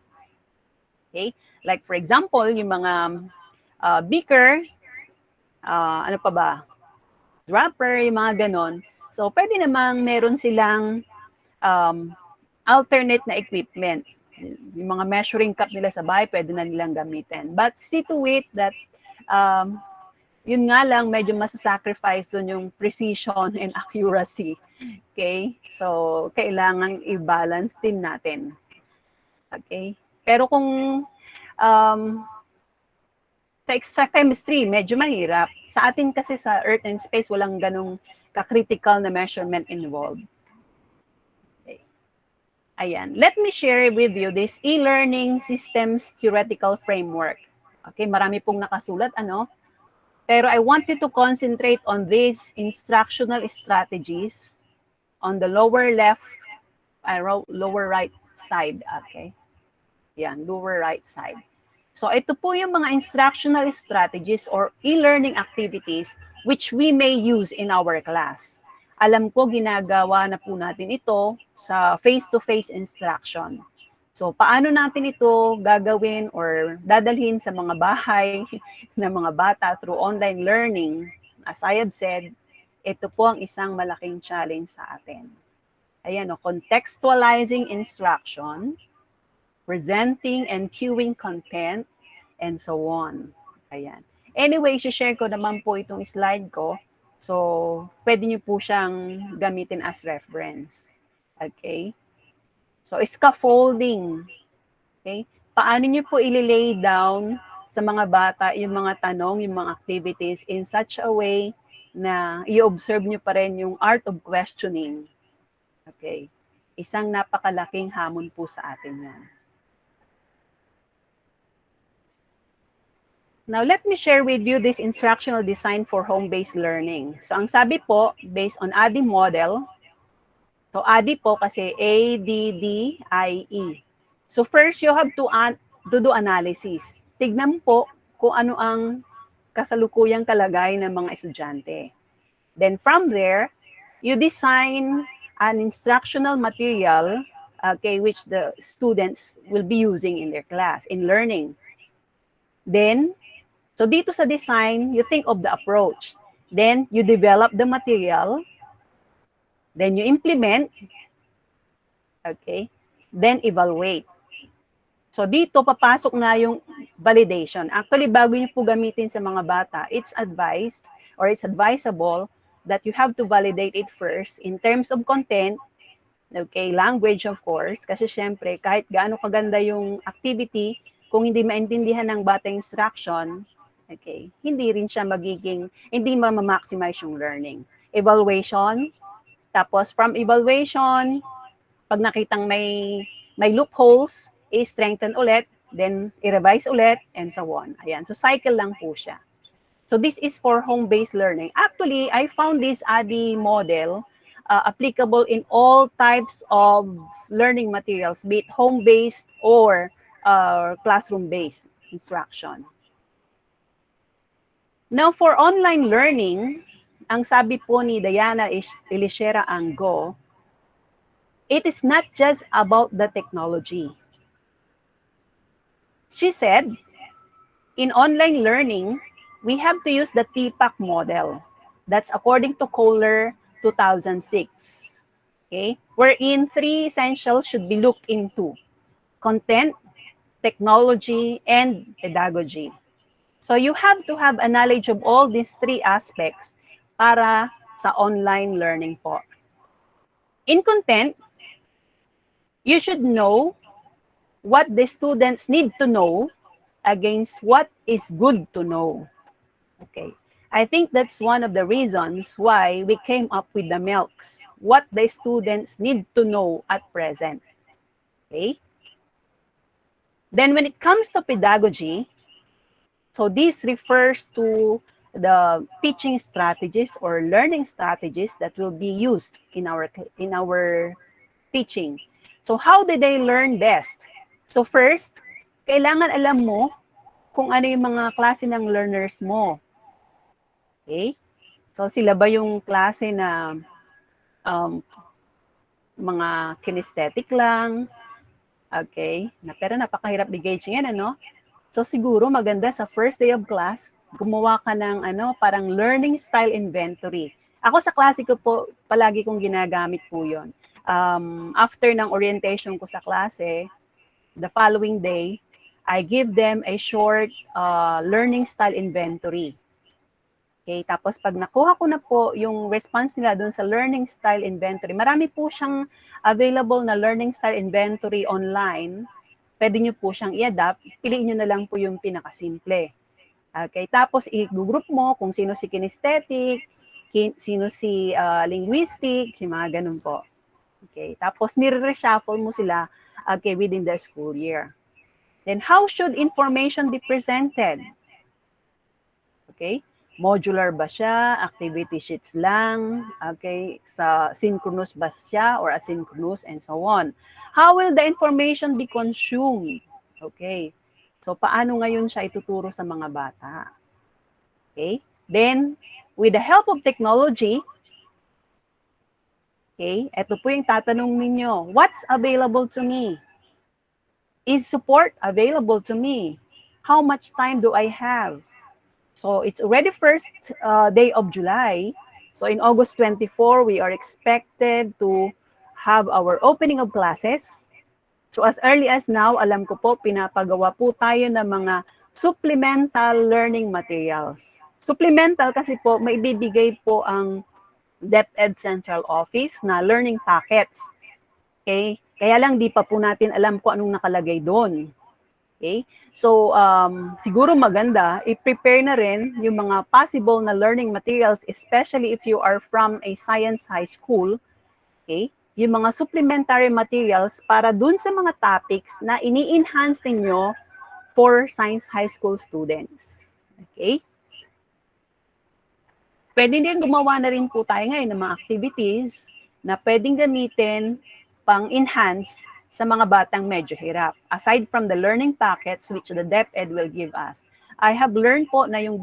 Okay? Like for example, yung mga beaker, ano pa ba? Dropper, yung mga ganon. So, pwede namang meron silang alternate na equipment. Yung mga measuring cup nila sa bahay, pwede na nilang gamitin. But see to it that, yun nga lang, medyo masasacrifice dun yung precision and accuracy. Okay? So, kailangan i-balance din natin. Okay? Pero kung sa chemistry, medyo mahirap. Sa atin kasi sa Earth and Space, walang ganong ka-critical na measurement involved. Okay. Ayan. Let me share with you this e-learning systems theoretical framework. Okay, marami pong nakasulat, ano? Pero I want you to concentrate on these instructional strategies on the lower left, lower right side. Okay. Yan, lower right side. So ito po yung mga instructional strategies or e-learning activities which we may use in our class. Alam ko ginagawa na po natin ito sa face-to-face instruction. So paano natin ito gagawin or dadalhin sa mga bahay ng mga bata through online learning? As I have said, ito po ang isang malaking challenge sa atin. Ayan, contextualizing instruction, presenting and cueing content, and so on. Ayan. Anyway, share ko naman po itong slide ko. So, pwede nyo po siyang gamitin as reference. Okay? So, scaffolding. Okay? Paano nyo po ililay down sa mga bata yung mga tanong, yung mga activities in such a way na i-observe nyo pa rin yung art of questioning. Okay? Isang napakalaking hamon po sa atin yan. Now, let me share with you this instructional design for home-based learning. So, ang sabi po, based on ADDIE model, So, ADDIE po kasi ADDIE. So, first you have to do analysis. Tignan po kung ano ang kasalukuyang kalagay ng mga estudyante. Then from there, you design an instructional material, okay, which the students will be using in their class, in learning. Then, so dito sa design, you think of the approach. Then, you develop the material. Then, you implement. Okay. Then, evaluate. So, dito papasok na yung validation. Actually, bago nyo po gamitin sa mga bata, it's advised or it's advisable that you have to validate it first in terms of content, okay, language of course, kasi syempre kahit gaano kaganda yung activity, kung hindi maintindihan ng bata instruction, okay, hindi rin siya hindi ma-maximize yung learning. Evaluation, tapos from evaluation, pag nakitang may loopholes, i-strengthen ulit, then i-revise ulit, and so on. Ayan, so cycle lang po siya. So this is for home-based learning. Actually, I found this ADDIE model applicable in all types of learning materials, be it home-based or classroom-based instruction. Now, for online learning, ang sabi po ni Diana Elishera Ango, it is not just about the technology. She said, in online learning, we have to use the TPAC model. That's according to Kohler 2006. Okay? Wherein 3 essentials should be looked into: content, technology, and pedagogy. So you have to have a knowledge of all these 3 aspects para sa online learning po. In content, you should know what the students need to know against what is good to know. Okay. I think that's one of the reasons why we came up with the MELCs, what the students need to know at present. Okay. Then when it comes to pedagogy, so this refers to the teaching strategies or learning strategies that will be used in our teaching. So how do they learn best? So first, kailangan alam mo kung ano yung mga klase ng learners mo. Okay? So sila ba yung klase na mga kinesthetic lang? Okay? Pero napakahirap i-gauge yan, ano? So siguro maganda sa first day of class, gumawa ka ng parang learning style inventory. Ako sa klase ko po, palagi kong ginagamit po yun. After ng orientation ko sa klase, the following day, I give them a short learning style inventory. Okay, tapos pag nakuha ko na po yung response nila doon sa learning style inventory, marami po siyang available na learning style inventory online. Pwede nyo po siyang i-adapt, piliin nyo na lang po yung pinakasimple. Okay, tapos i-group mo kung sino si kinesthetic, sino si linguistic, yung mga ganun po. Okay, tapos nire-reshuffle mo sila within the school year. Then how should information be presented? Okay, modular ba siya? Activity sheets lang? Okay, sa synchronous ba siya or asynchronous and so on? How will the information be consumed? Okay, so paano ngayon siya ituturo sa mga bata? Okay, then with the help of technology, okay, ito po yung tatanong ninyo, what's available to me? Is support available to me? How much time do I have? So it's already first day of July. So in August 24, we are expected to have our opening of classes. So as early as now, alam ko po, pinapagawa po tayo ng mga supplemental learning materials. Supplemental kasi po, may bibigay po ang DepEd Central Office na learning packets. Okay? Kaya lang di pa po natin alam kung anong nakalagay doon. Okay? So, siguro maganda, i-prepare na rin yung mga possible na learning materials, especially if you are from a science high school. Okay? Yung mga supplementary materials para dun sa mga topics na ini-enhance ninyo for science high school students. Okay? Pwede din gumawa na rin po tayo ngayon ng mga activities na pwedeng gamitin pang-enhance sa mga batang medyo hirap. Aside from the learning packets which the DepEd will give us. I have learned po na yung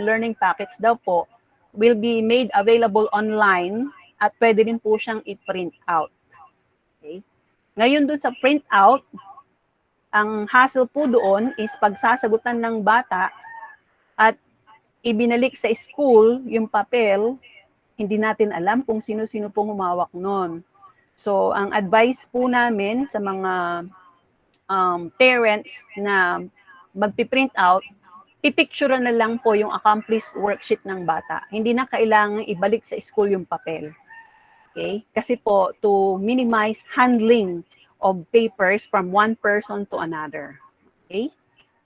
learning packets daw po will be made available online at pwede rin po siyang i-print out. Okay? Ngayon dun sa print out, ang hassle po doon is pagsasagutan ng bata at ibinalik sa school yung papel, hindi natin alam kung sino-sino pong humawak nun. So, ang advice po namin sa mga parents na magpiprint out, pipicture na lang po yung accomplished worksheet ng bata. Hindi na kailangan ibalik sa school yung papel. Okay? Kasi po, to minimize handling of papers from one person to another. Okay?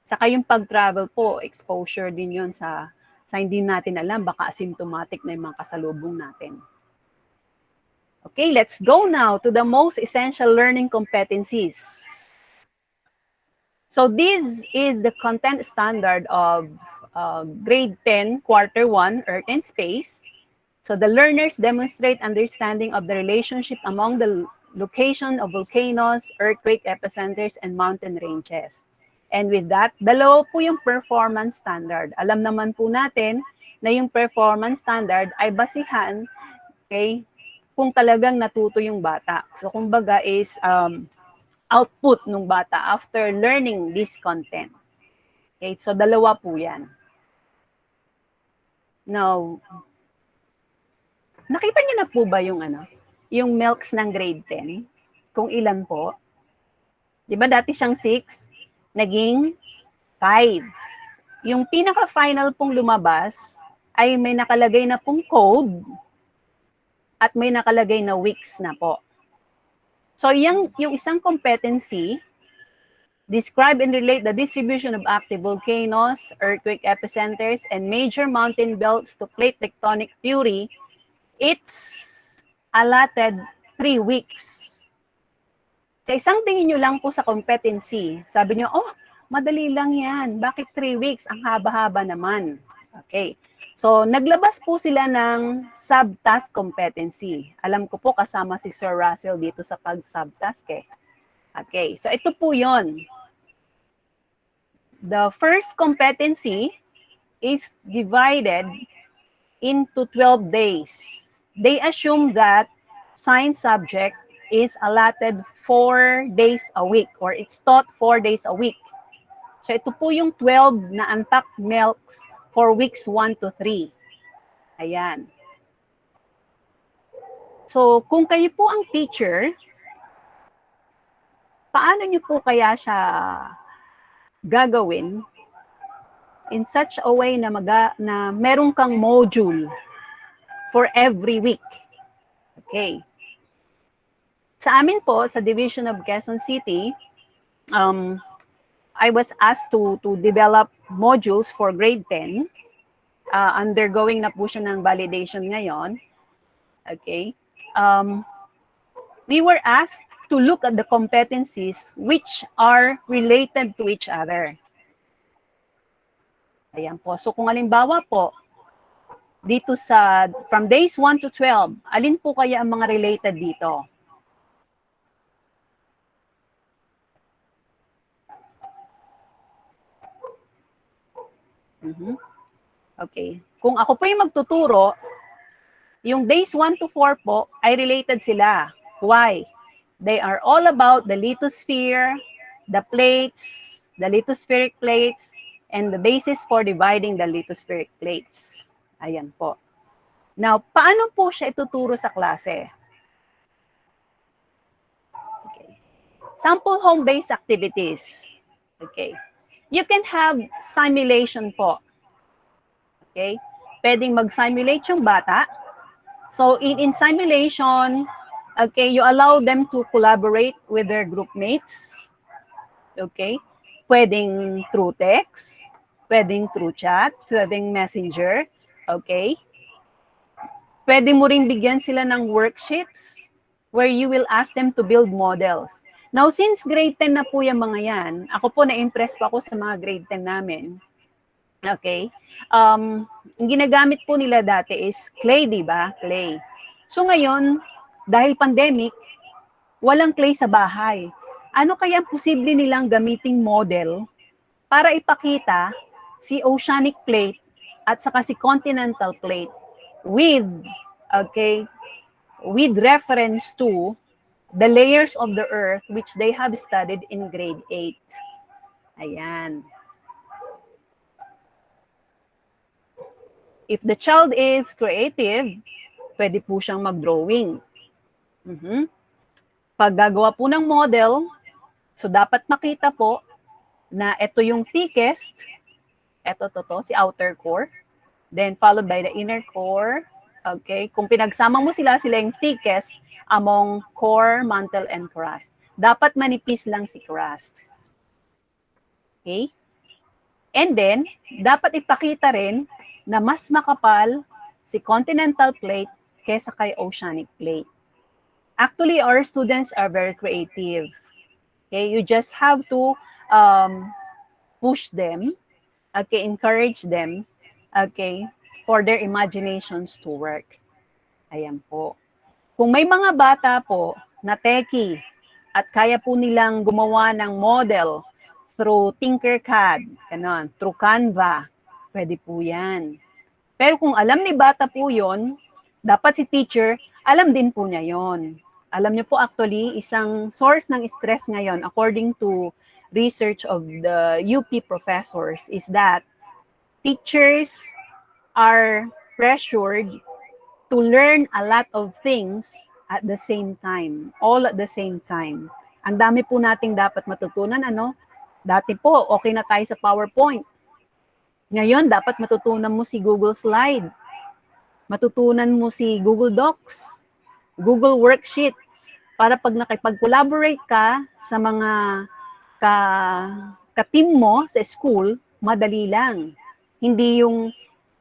Saka yung pag-travel po, exposure din yun sa hindi natin alam, baka asymptomatic na yung mga kasalubong natin. Okay, let's go now to the most essential learning competencies. So this is the content standard of grade 10, quarter 1, Earth and Space. So the learners demonstrate understanding of the relationship among the location of volcanoes, earthquake epicenters, and mountain ranges. And with that, dalawa po yung performance standard. Alam naman po natin na yung performance standard ay basihan, okay, kung talagang natuto yung bata. So kumbaga is output ng bata after learning this content. Okay, so dalawa po yan. Now, nakita niyo na po ba yung yung MELCs ng grade 10? Kung ilan po? Di ba dati siyang 6? Naging 5. Yung pinaka-final pong lumabas ay may nakalagay na pong code at may nakalagay na weeks na po. So yung isang competency, describe and relate the distribution of active volcanoes, earthquake epicenters, and major mountain belts to plate tectonic theory, it's allotted 3 weeks. Sa isang tingin nyo lang po sa competency, sabi nyo, oh, madali lang yan. Bakit 3 weeks? Ang haba-haba naman. Okay. So, naglabas po sila ng subtask competency. Alam ko po kasama si Sir Russell dito sa pag-subtask eh. Okay. So, ito po yon. The first competency is divided into 12 days. They assume that science subject is allotted 4 days a week or it's taught 4 days a week. So ito po yung 12 na unpacked MELCs for weeks 1 to 3. Ayan. So kung kayo po ang teacher, paano niyo po kaya siya gagawin in such a way na meron kang module for every week? Okay. Sa amin po, sa Division of Quezon City, I was asked to develop modules for grade 10. Undergoing na po siya ng validation ngayon. Okay. We were asked to look at the competencies which are related to each other. Ayan po. So kung halimbawa po, dito from days 1 to 12, alin po kaya ang mga related dito? Okay. Kung ako po yung magtuturo, yung days 1 to 4 po ay related sila. Why? They are all about the lithosphere, the plates, the lithospheric plates, and the basis for dividing the lithospheric plates. Ayan po. Now, paano po siya ituturo sa klase? Okay. Sample home-based activities. Okay. You can have simulation po. Okay? Pwedeng mag-simulate yung bata. So, in simulation, okay, you allow them to collaborate with their group mates. Okay? Pwedeng through text, pwedeng through chat, pwedeng messenger. Okay? Pwede mo ring bigyan sila ng worksheets where you will ask them to build models. Now, since grade 10 na po yung mga yan, ako po na-impress pa ako sa mga grade 10 namin. Okay? Ang ginagamit po nila dati is clay, di ba? Clay. So ngayon, dahil pandemic, walang clay sa bahay. Ano kaya ang posible nilang gamiting model para ipakita si oceanic plate at saka si continental plate with, okay, with reference to the layers of the earth which they have studied in grade 8. Ayan. If the child is creative, pwede po siyang mag-drawing. Pag gagawa po ng model, so dapat makita po na ito yung thickest, ito si outer core, then followed by the inner core. Okay, kung pinagsama mo sila yung thickest among core, mantle, and crust. Dapat manipis lang si crust. Okay? And then, dapat ipakita rin na mas makapal si continental plate kesa kay oceanic plate. Actually, our students are very creative. Okay, you just have to push them, okay, encourage them, okay, for their imaginations to work. Ayan po. Kung may mga bata po na techie at kaya po nilang gumawa ng model through Tinkercad, ganon, through Canva, pwede po yan. Pero kung alam ni bata po yon, dapat si teacher, alam din po niya yon. Alam niyo po actually, isang source ng stress ngayon, according to research of the UP professors, is that teachers are pressured to learn a lot of things at the same time, all at the same time. Ang dami po nating dapat matutunan, ano? Dati po, okay na tayo sa PowerPoint. Ngayon, dapat matutunan mo si Google Slide. Matutunan mo si Google Docs, Google Worksheet, para pag nakipag-collaborate ka sa mga ka-team mo sa school, madali lang. Hindi yung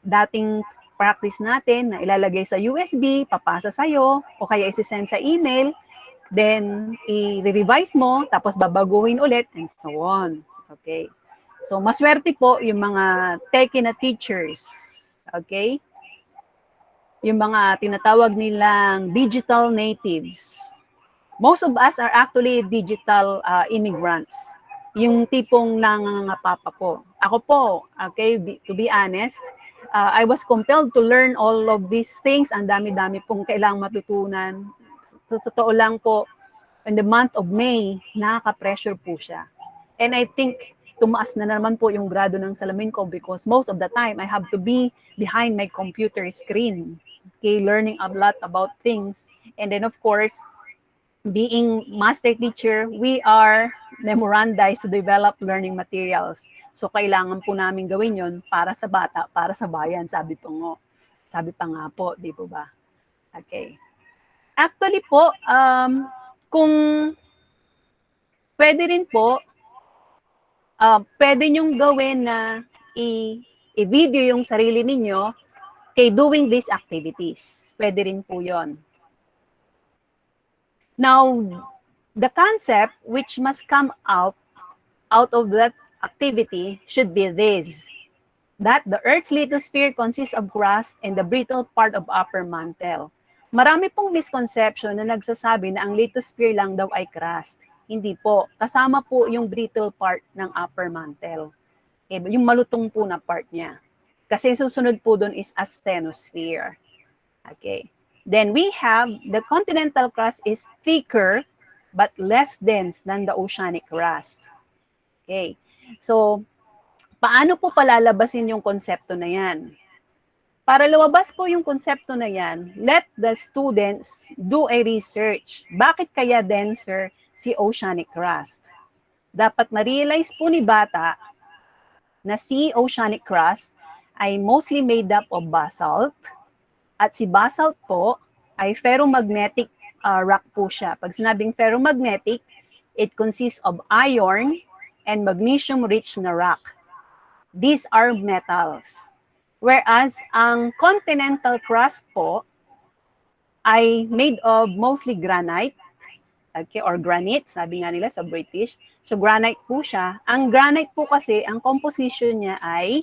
dating practice natin na ilalagay sa USB, papasa sa'yo, o kaya isi-send sa email, then i-revise mo, tapos babaguhin ulit, and so on. Okay? So, maswerte po yung mga techie na teachers. Okay? Yung mga tinatawag nilang digital natives. Most of us are actually digital immigrants. Yung tipong nangangapapa po. Ako po, okay, to be honest, I was compelled to learn all of these things. Ang dami-dami pong kailangang matutunan. Totoo lang po, in the month of May, nakaka-pressure po siya. And I think, tumaas na naman po yung grado ng salamin ko because most of the time, I have to be behind my computer screen. Okay, learning a lot about things. And then of course, being master teacher, we are memorandized to develop learning materials. So kailangan po namin gawin yon para sa bata, para sa bayan, sabi pa nga po, di po ba? Okay. Actually po, kung pwede rin po, pwede nyong gawin na i-video yung sarili ninyo kay doing these activities. Pwede rin po yon. Now, the concept which must come out of that activity should be this, that the Earth's lithosphere consists of crust and the brittle part of upper mantle. Marami pong misconception na nagsasabi na ang lithosphere lang daw ay crust. Hindi po. Kasama po yung brittle part ng upper mantle. Okay, yung malutong po na part niya. Kasi susunod po doon is asthenosphere. Okay. Then we have the continental crust is thicker but less dense than the oceanic crust. Okay. So, paano po palalabasin yung konsepto na yan? Para lumabas po yung konsepto na yan, let the students do a research. Bakit kaya denser si oceanic crust? Dapat ma-realize po ni bata na si oceanic crust ay mostly made up of basalt. At si basalt po ay ferromagnetic rock po siya. Pag sinabing ferromagnetic, it consists of iron and magnesium-rich na rock. These are metals. Whereas ang continental crust po ay made of mostly granite, okay, or granite, sabi nga nila sa British. So granite po siya. Ang granite po kasi, ang composition niya ay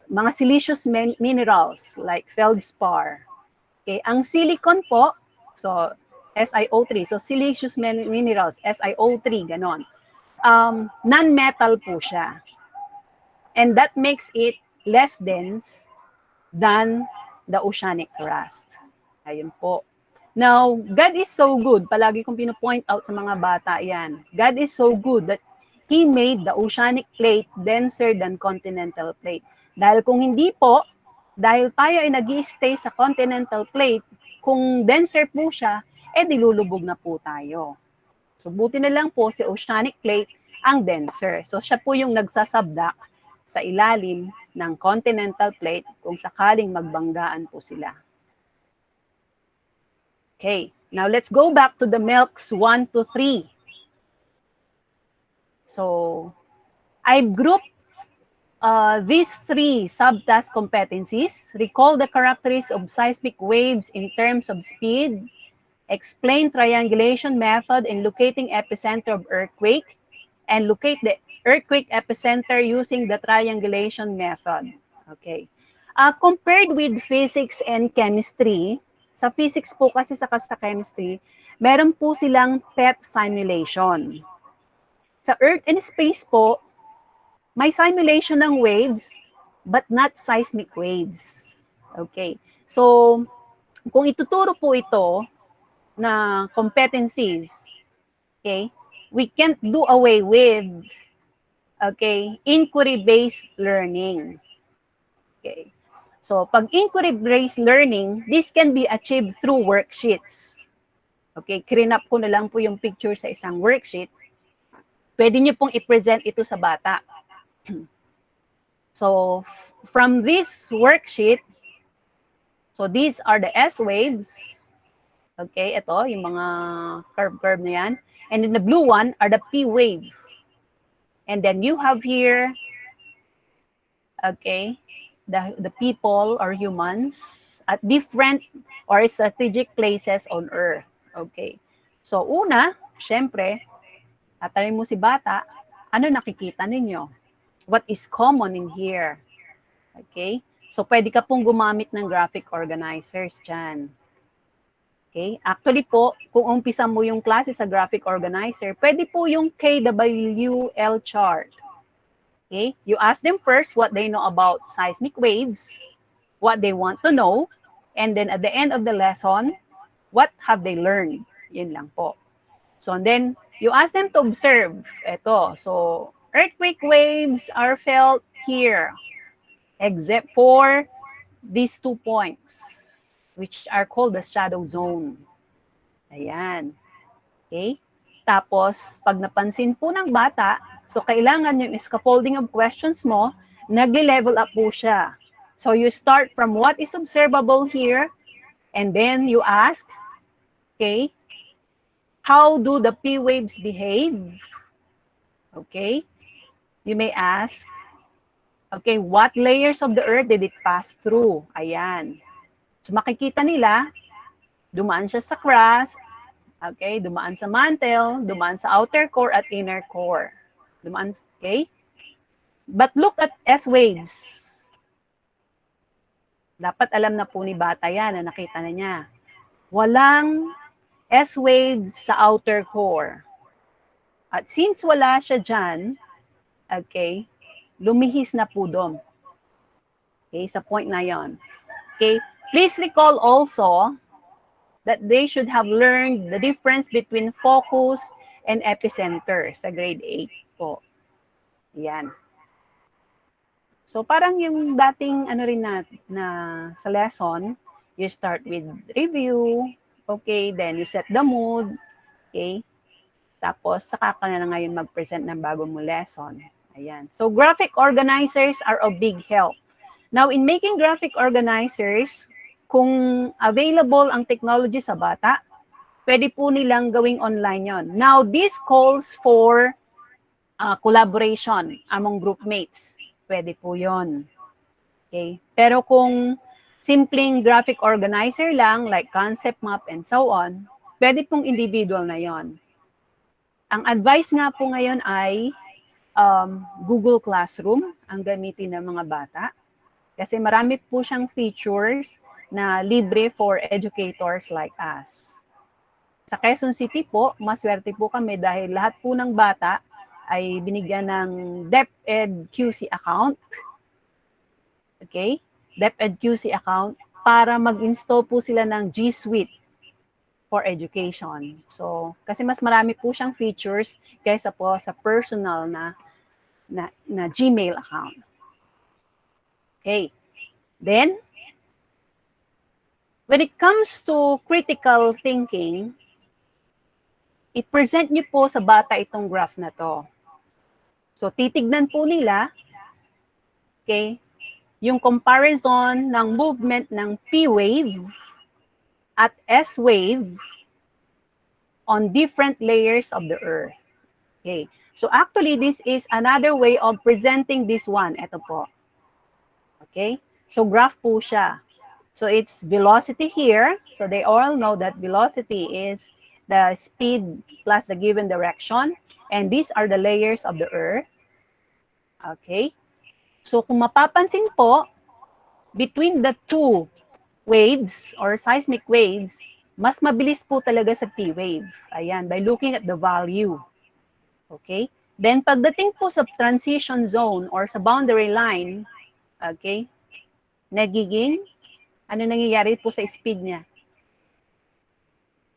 mga siliceous minerals like feldspar. Okay, ang silicon po So, SiO3. So, siliceous minerals, SiO3, ganon. Non-metal po siya. And that makes it less dense than the oceanic crust. Ayun po. Now, God is so good. Palagi kong pinopoint out sa mga bata yan. God is so good that He made the oceanic plate denser than continental plate. Dahil kung hindi po, dahil tayo ay nag-i-stay sa continental plate, kung denser po siya, dilulubog na po tayo. So, buti na lang po si oceanic plate ang denser. So, siya po yung nagsasabdak sa ilalim ng continental plate kung sakaling magbanggaan po sila. Okay, now let's go back to the milks 1 to 3. So, I've grouped these 3 subtask competencies. Recall the characteristics of seismic waves in terms of speed. Explain triangulation method in locating epicenter of earthquake. And locate the earthquake epicenter using the triangulation method. Okay. Compared with physics and chemistry, sa physics po kasi sa chemistry, meron po silang PET simulation. Sa Earth and Space po, may simulation ng waves, but not seismic waves. Okay. So, kung ituturo po ito na competencies, okay, we can't do away with, okay, inquiry-based learning. Okay. So, pag inquiry-based learning, this can be achieved through worksheets. Okay, clean-up ko na lang po yung picture sa isang worksheet. Pwede nyo pong i-present ito sa bata. So, from this worksheet, so these are the S waves. Okay, ito, yung mga curve na yan. And then the blue one are the P wave. And then you have here, okay, the people or humans at different or strategic places on Earth. Okay. So, una, syempre, tatanungin mo si bata, ano nakikita ninyo? What is common in here? Okay. So, pwede ka pong gumamit ng graphic organizers dyan. Okay. Actually po, kung umpisa mo yung klase sa graphic organizer, pwede po yung KWL chart. Okay. You ask them first what they know about seismic waves, what they want to know, and then at the end of the lesson, what have they learned? Yun lang po. So, and then, you ask them to observe. Ito. So, earthquake waves are felt here, except for these 2 points, which are called the shadow zone. Ayan. Okay? Tapos, pag napansin po ng bata, so kailangan yung scaffolding of questions mo, nagle-level up po siya. So you start from what is observable here, and then you ask, okay, how do the P waves behave? Okay? You may ask, okay, what layers of the earth did it pass through? Ayan. So makikita nila, dumaan siya sa crust, okay, dumaan sa mantle, dumaan sa outer core at inner core. Dumaan, okay? But look at S waves. Dapat alam na po ni bata yan na nakita na niya. Walang S waves sa outer core. At since wala siya dyan, okay, lumihis na po doon. Okay, sa point na yon. Okay, please recall also that they should have learned the difference between focus and epicenter sa grade 8 po. Yan. So parang yung dating ano rin na sa lesson, you start with review, okay, then you set the mood, okay, tapos saka ka na ngayon mag-present ng bagong mo lesson. Ayan. So graphic organizers are a big help. Now in making graphic organizers, kung available ang technology sa bata, pwede po nilang gawing online yon. Now this calls for collaboration among group mates. Pwede po yon. Okay? Pero kung simpleng graphic organizer lang, like concept map and so on, pwede pong individual na yon. Ang advice nga po ngayon ay Google Classroom ang gamitin ng mga bata. Kasi marami po siyang features na libre for educators like us. Sa Quezon City po, maswerte po kami dahil lahat po ng bata ay binigyan ng DepEd QC account. Okay? DepEd QC account para mag-install po sila ng G Suite for education. So, kasi mas marami po siyang features kaysa po sa personal na Gmail account. Okay. Then, when it comes to critical thinking, i-present niyo po sa bata itong graph na to. So, titignan po nila, okay, yung comparison ng movement ng P wave at S wave on different layers of the Earth. Okay. So, actually, this is another way of presenting this one. Ito po. Okay. So, graph po siya. So, it's velocity here. So, they all know that velocity is the speed plus the given direction. And these are the layers of the Earth. Okay. So, kung mapapansin po, between the two waves or seismic waves, mas mabilis po talaga sa P wave. Ayan, by looking at the value. Okay. Then, pagdating po sa transition zone or sa boundary line, okay, nagiging, ano nangyayari po sa speed niya?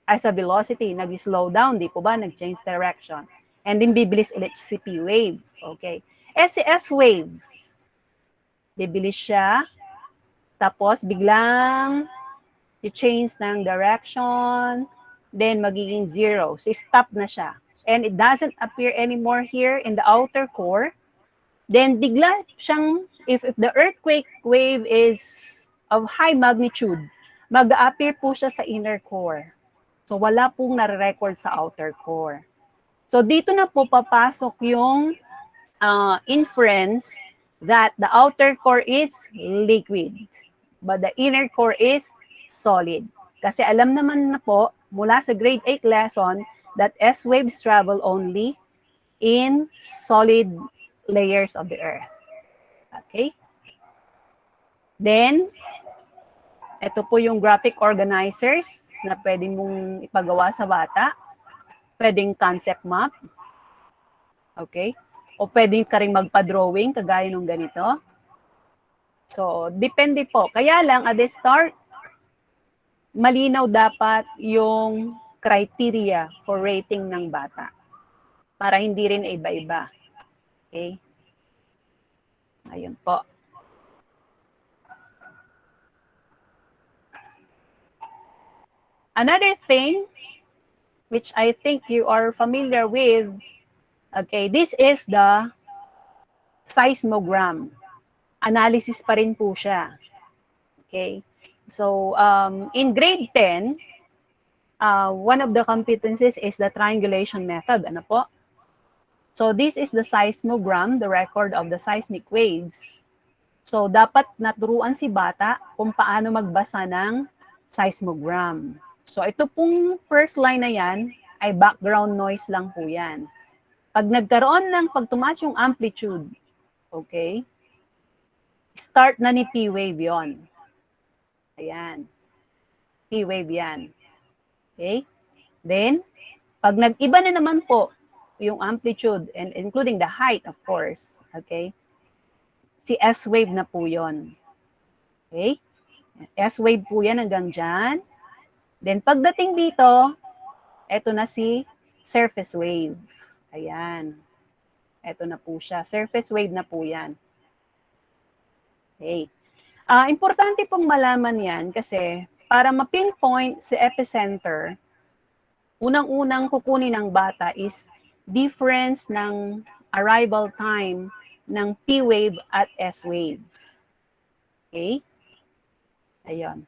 As a velocity, nag-slow down, di po ba? Nag-change direction. And then, bibilis ulit si P wave. Okay. S wave, bibilis siya, tapos biglang i-change ng direction, then magiging zero. So, stop na siya. And it doesn't appear anymore here in the outer core. Then, bigla siyang, if the earthquake wave is of high magnitude, mag-appear po siya sa inner core. So, wala pong nare-record sa outer core. So, dito na po papasok yung inference that the outer core is liquid, but the inner core is solid. Kasi alam naman na po, mula sa grade 8 lesson, that S waves travel only in solid layers of the Earth. Okay? Then, ito po yung graphic organizers na pwede mong ipagawa sa bata. Pwedeng concept map. Okay? O pwedeng ka rin magpa-drawing, kagaya nung ganito. So, depende po. Kaya lang, at the start, malinaw dapat yung criteria for rating ng bata. Para hindi rin iba-iba. Okay? Ayun po. Another thing, which I think you are familiar with, okay, this is the seismogram. Analysis pa rin po siya. Okay? So, in grade 10, one of the competencies is the triangulation method. Ano po? So, this is the seismogram, the record of the seismic waves. So, dapat naturuan si bata kung paano magbasa ng seismogram. So, ito pong first line na yan ay background noise lang po yan. Pag nagkaroon ng pagtumaas yung amplitude, okay, start na ni P-wave yon. Ayan. P-wave yan. Okay? Then, pag nag-iba na naman po yung amplitude and including the height, of course, okay, si S-wave na po yon. Okay? S-wave po yan hanggang dyan. Then, pagdating dito, eto na si surface wave. Ayan. Eto na po siya. Surface wave na po yan. Okay. Importante pong malaman yan kasi para ma-pinpoint si epicenter, unang-unang kukunin ng bata is difference ng arrival time ng P wave at S wave. Okay? Ayun.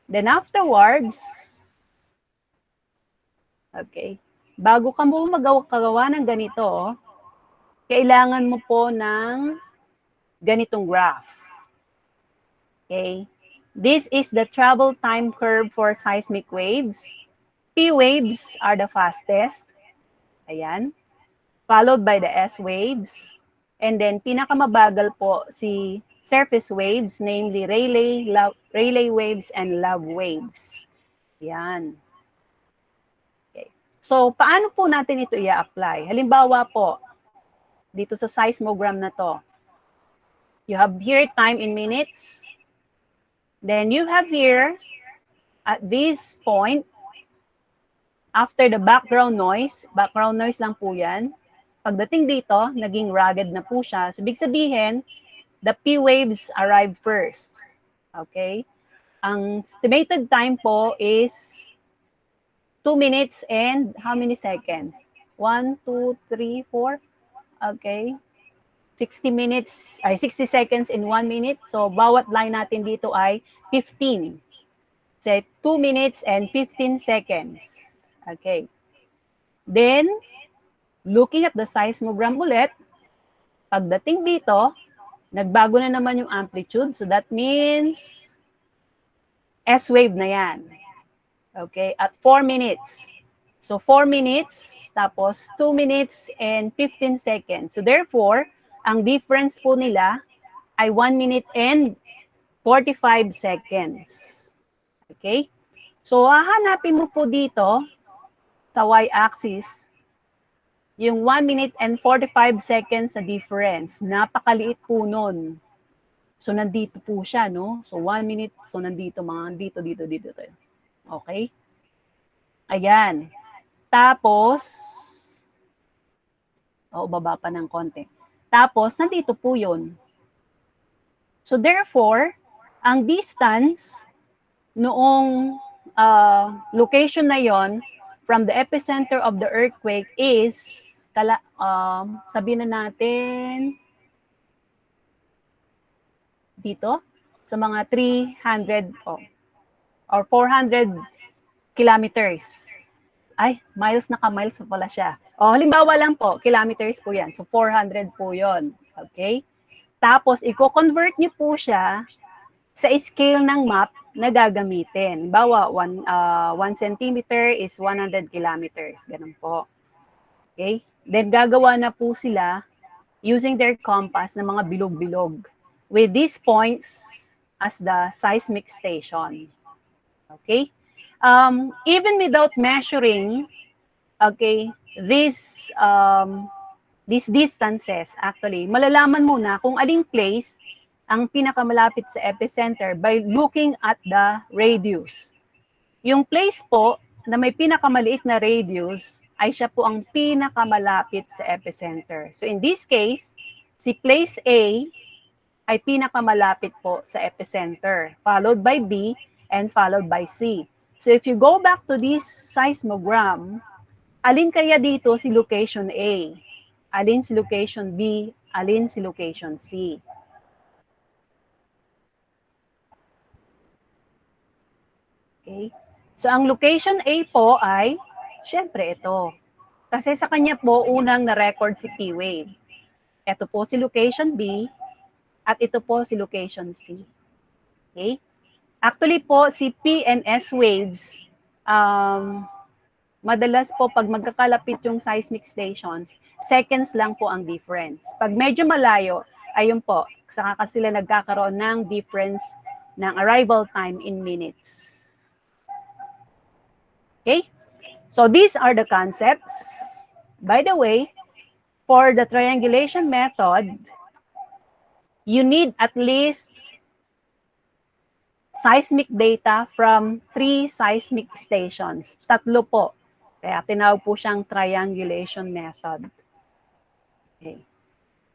Then afterwards, okay, bago ka mo magawa ng ganito, kailangan mo po ng ganitong graph. Okay? This is the travel time curve for seismic waves. P waves are the fastest. Ayan. Followed by the S waves. And then, pinakamabagal po si surface waves, namely Rayleigh waves and love waves. Ayan. So, paano po natin ito i-apply? Halimbawa po, dito sa seismogram na to, you have here time in minutes. Then you have here, at this point, after the background noise lang po yan. Pagdating dito, naging rugged na po siya. So, ibig sabihin, the P waves arrive first. Okay? Ang estimated time po is 2 minutes and how many seconds? 1, 2, 3, 4. Okay. 60 seconds in 1 minute. So, bawat line natin dito ay 15. So, 2 minutes and 15 seconds. Okay. Then, looking at the seismogram ulit, pagdating dito, nagbago na naman yung amplitude. So, that means S-wave na yan. Okay, at 4 minutes. So, 4 minutes, tapos 2 minutes and 15 seconds. So, therefore, ang difference po nila ay 1 minute and 45 seconds. Okay? So, hahanapin mo po dito sa y-axis yung 1 minute and 45 seconds na difference. Napakaliit po nun. So, nandito po siya, no? So, 1 minute, so nandito, dito. Okay? Ayan. Tapos, baba pa ng konti. Tapos, nandito po yun. So, therefore, ang distance noong location na yon from the epicenter of the earthquake is, sabihin na natin, dito, sa mga 300 or 400 kilometers. Ay, miles, naka-miles na pala siya. Halimbawa lang po, kilometers po yan. So, 400 po yon. Okay? Tapos, i-convert niyo po siya sa scale ng map na gagamitin. Bawa, 1 centimeter is 100 kilometers. Ganun po. Okay? Then, gagawa na po sila using their compass ng mga bilog-bilog with these points as the seismic station. Okay? Even without measuring, okay, these distances, actually, malalaman muna kung aling place ang pinakamalapit sa epicenter by looking at the radius. Yung place po na may pinakamaliit na radius ay siya po ang pinakamalapit sa epicenter. So in this case, si place A ay pinakamalapit po sa epicenter, followed by B and followed by C. So if you go back to this seismogram, alin kaya dito si location A? Alin si location B? Alin si location C? Okay. So ang location A po ay, syempre ito. Kasi sa kanya po, unang na-record si P-wave. Ito po si location B at ito po si location C. Okay? Actually po, si P and S waves, madalas po pag magkakalapit yung seismic stations, seconds lang po ang difference. Pag medyo malayo, ayun po, saka sila nagkakaroon ng difference ng arrival time in minutes. Okay? So these are the concepts. By the way, for the triangulation method, you need at least seismic data from 3 seismic stations. 3 po. Kaya tinawag po siyang triangulation method. Okay.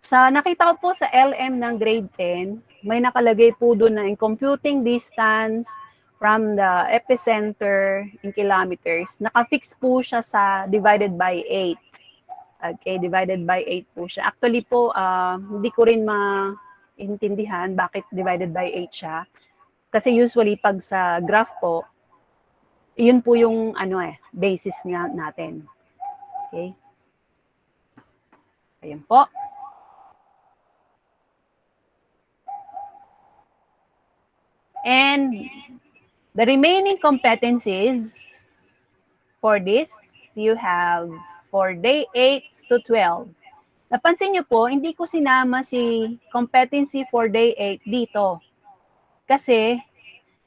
Nakita ko po sa LM ng grade 10, may nakalagay po doon na in computing distance from the epicenter in kilometers, nakafix po siya sa divided by 8. Okay, divided by 8 po siya. Actually po, hindi ko rin maintindihan bakit divided by 8 siya. Kasi usually pag sa graph po, yun po yung basis niya natin. Okay? Ayan po. And the remaining competencies for this, you have for day 8 to 12. Napansin niyo po, hindi ko sinama si competency for day 8 dito. Kasi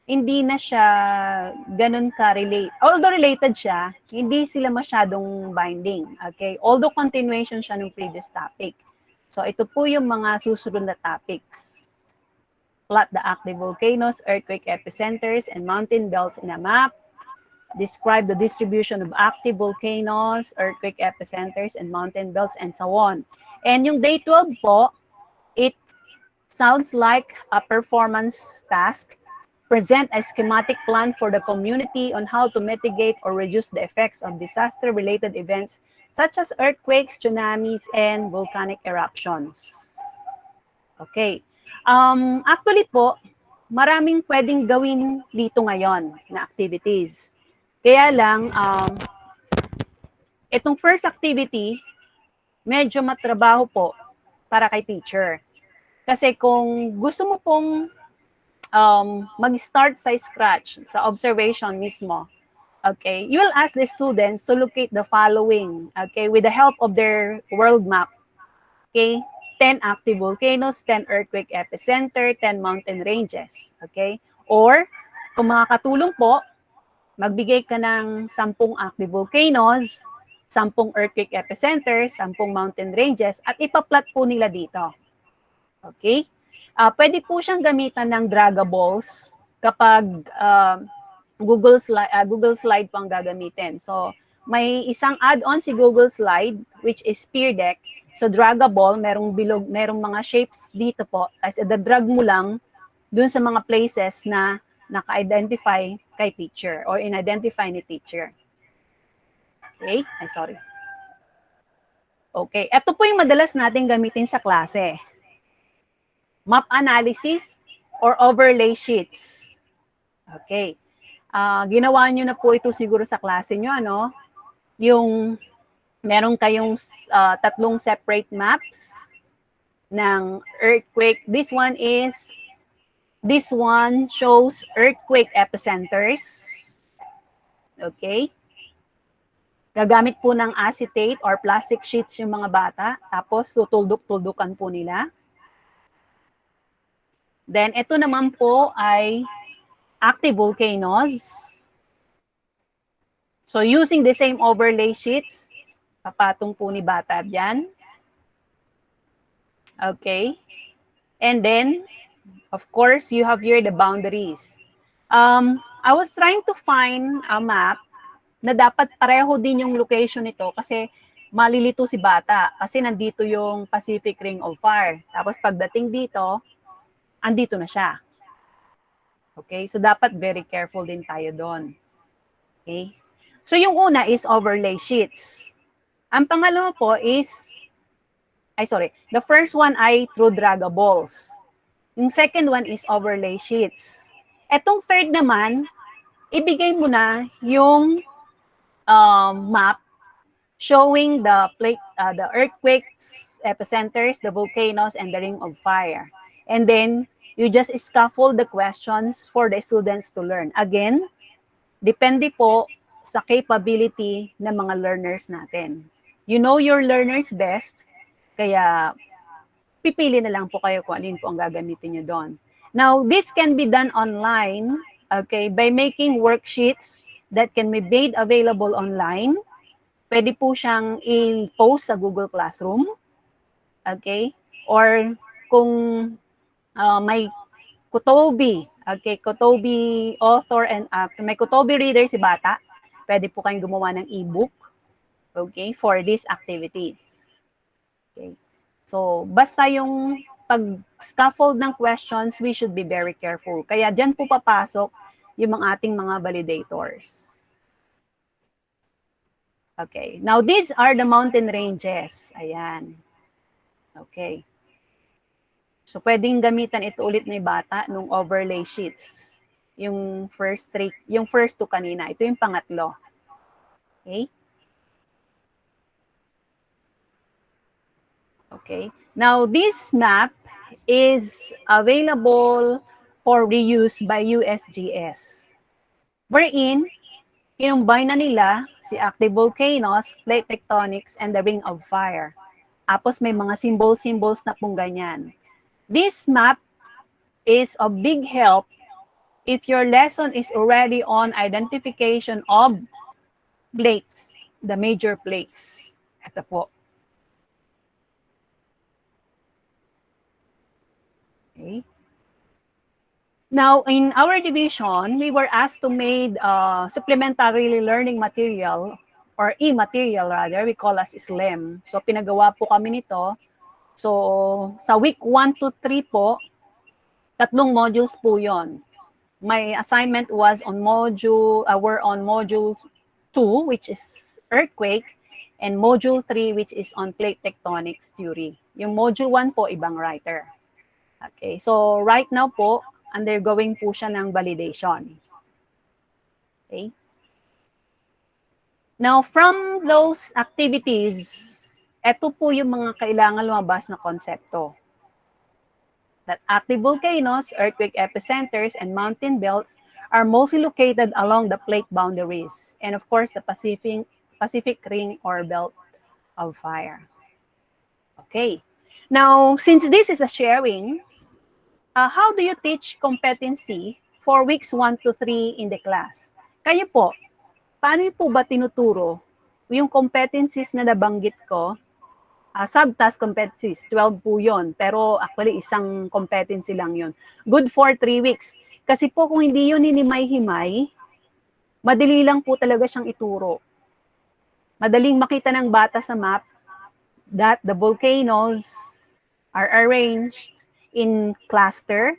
hindi na siya ganun ka-relate. Although related siya, hindi sila masyadong binding. Okay? Although continuation siya ng previous topic. So, ito po yung mga susunod na topics. Plot the active volcanoes, earthquake epicenters, and mountain belts in a map. Describe the distribution of active volcanoes, earthquake epicenters, and mountain belts, and so on. And yung day 12 po, it sounds like a performance task. Present a schematic plan for the community on how to mitigate or reduce the effects of disaster-related events such as earthquakes, tsunamis, and volcanic eruptions. Okay. Actually po, maraming pwedeng gawin dito ngayon na activities. Kaya lang, itong first activity, medyo matrabaho po para kay teacher. Kasi kung gusto mo pong mag-start sa scratch, sa observation mismo, okay, you will ask the students to locate the following, okay, with the help of their world map. Okay, 10 active volcanoes, 10 earthquake epicenter, 10 mountain ranges. Okay, or kung makakatulong po, magbigay ka ng 10 active volcanoes, 10 earthquake epicenter, 10 mountain ranges, at ipa-plot po nila dito. Okay? Pwede po siyang gamitan ng draggables kapag Google Slide po ang gagamitin. So, may isang add-on si Google Slide, which is Peer Deck. So, draggable, merong bilog, merong mga shapes dito po. As drag mo lang dun sa mga places na naka-identify kay teacher or in-identify ni teacher. Okay? Ay, sorry. Okay. Ito po yung madalas natin gamitin sa klase. Map analysis or overlay sheets. Okay. Ginawa nyo na po ito siguro sa klase nyo, ano? Yung meron kayong 3 separate maps ng earthquake. This one shows earthquake epicenters. Okay. Gagamit po ng acetate or plastic sheets yung mga bata. Tapos, tutuldok-tuldukan po nila. Then, ito naman po ay active volcanoes. So, using the same overlay sheets, papatong po ni bata dyan. Okay. And then, of course, you have here the boundaries. I was trying to find a map na dapat pareho din yung location nito kasi malilito si bata kasi nandito yung Pacific Ring of Fire. Tapos pagdating dito, andito na siya. Okay? So, dapat very careful din tayo doon. Okay? So, yung una is overlay sheets. Ang pangalawa po is, the first one ay through draggables. Yung second one is overlay sheets. Etong third naman, ibigay mo na yung map showing the earthquakes, epicenters, the volcanoes, and the ring of fire. And then, you just scaffold the questions for the students to learn. Again, depende po sa capability ng mga learners natin. You know your learners best, kaya pipili na lang po kayo kung alin po ang gagamitin nyo doon. Now, this can be done online, okay, by making worksheets that can be made available online. Pwede po siyang i-post sa Google Classroom, okay, or kung may Kotobi, okay, Kotobi author and may Kotobi reader si bata, pwede po kayong gumawa ng e-book, okay, for these activities. Okay. So, basta yung pag-scaffold ng questions, we should be very careful. Kaya dyan po papasok yung mga ating mga validators. Okay. Now, these are the mountain ranges. Ayan. Okay. So, pwedeng gamitan ito ulit ni bata nung overlay sheets. Yung first two kanina. Ito yung pangatlo. Okay. Okay. Now, this map is available for reuse by USGS. Wherein, kinumbine na nila si active volcanoes, plate tectonics, and the ring of fire. Tapos may mga symbols na pong ganyan. This map is of big help if your lesson is already on identification of plates, the major plates. Ito po. Okay. Now, in our division, we were asked to make supplementary learning material or e-material rather, we call as SLEM. So, pinagawa po kami nito. So, sa week 1 to 3 po, 3 modules po yon. My assignment was on we're on module 2, which is earthquake, and module 3, which is on plate tectonics theory. Yung module 1 po, ibang writer. Okay, so right now po, undergoing po siya ng validation. Okay. Now, from those activities, ito po yung mga kailangan lumabas na konsepto. That active volcanoes, earthquake epicenters, and mountain belts are mostly located along the plate boundaries, and of course, the Pacific Ring or Belt of Fire. Okay. Now, since this is a sharing, how do you teach competency for weeks 1 to 3 in the class? Kayo po, paano po ba tinuturo yung competencies na nabanggit ko? Subtask competencies, 12 po yun. Pero actually, isang competency lang yun. Good for 3 weeks. Kasi po kung hindi yun hinimay-himay, madali lang po talaga siyang ituro. Madaling makita ng bata sa map that the volcanoes are arranged in cluster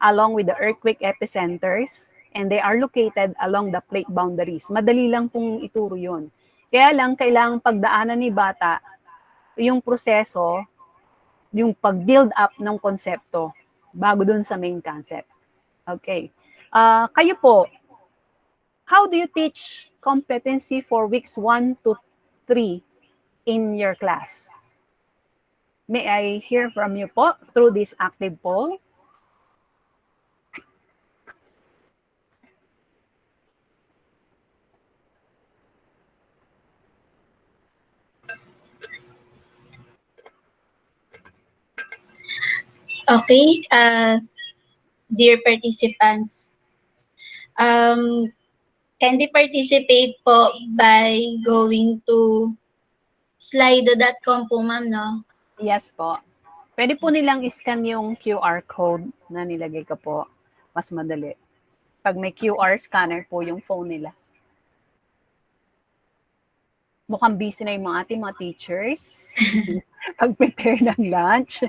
along with the earthquake epicenters, and they are located along the plate boundaries. Madali lang pong ituro yun. Kaya lang, kailangang pagdaanan ni bata yung proseso, yung pag-build up ng konsepto bago dun sa main concept. Okay. Kayo po, how do you teach competency for weeks 1 to 3 in your class? May I hear from you po through this active poll? Okay, dear participants, kindly participate po by going to slido.com po, ma'am, no? Yes po. Pwede po nilang iscan yung QR code na nilagay ko po. Mas madali. Pag may QR scanner po yung phone nila. Mukhang busy na yung ating mga teachers. Pag-prepare ng lunch.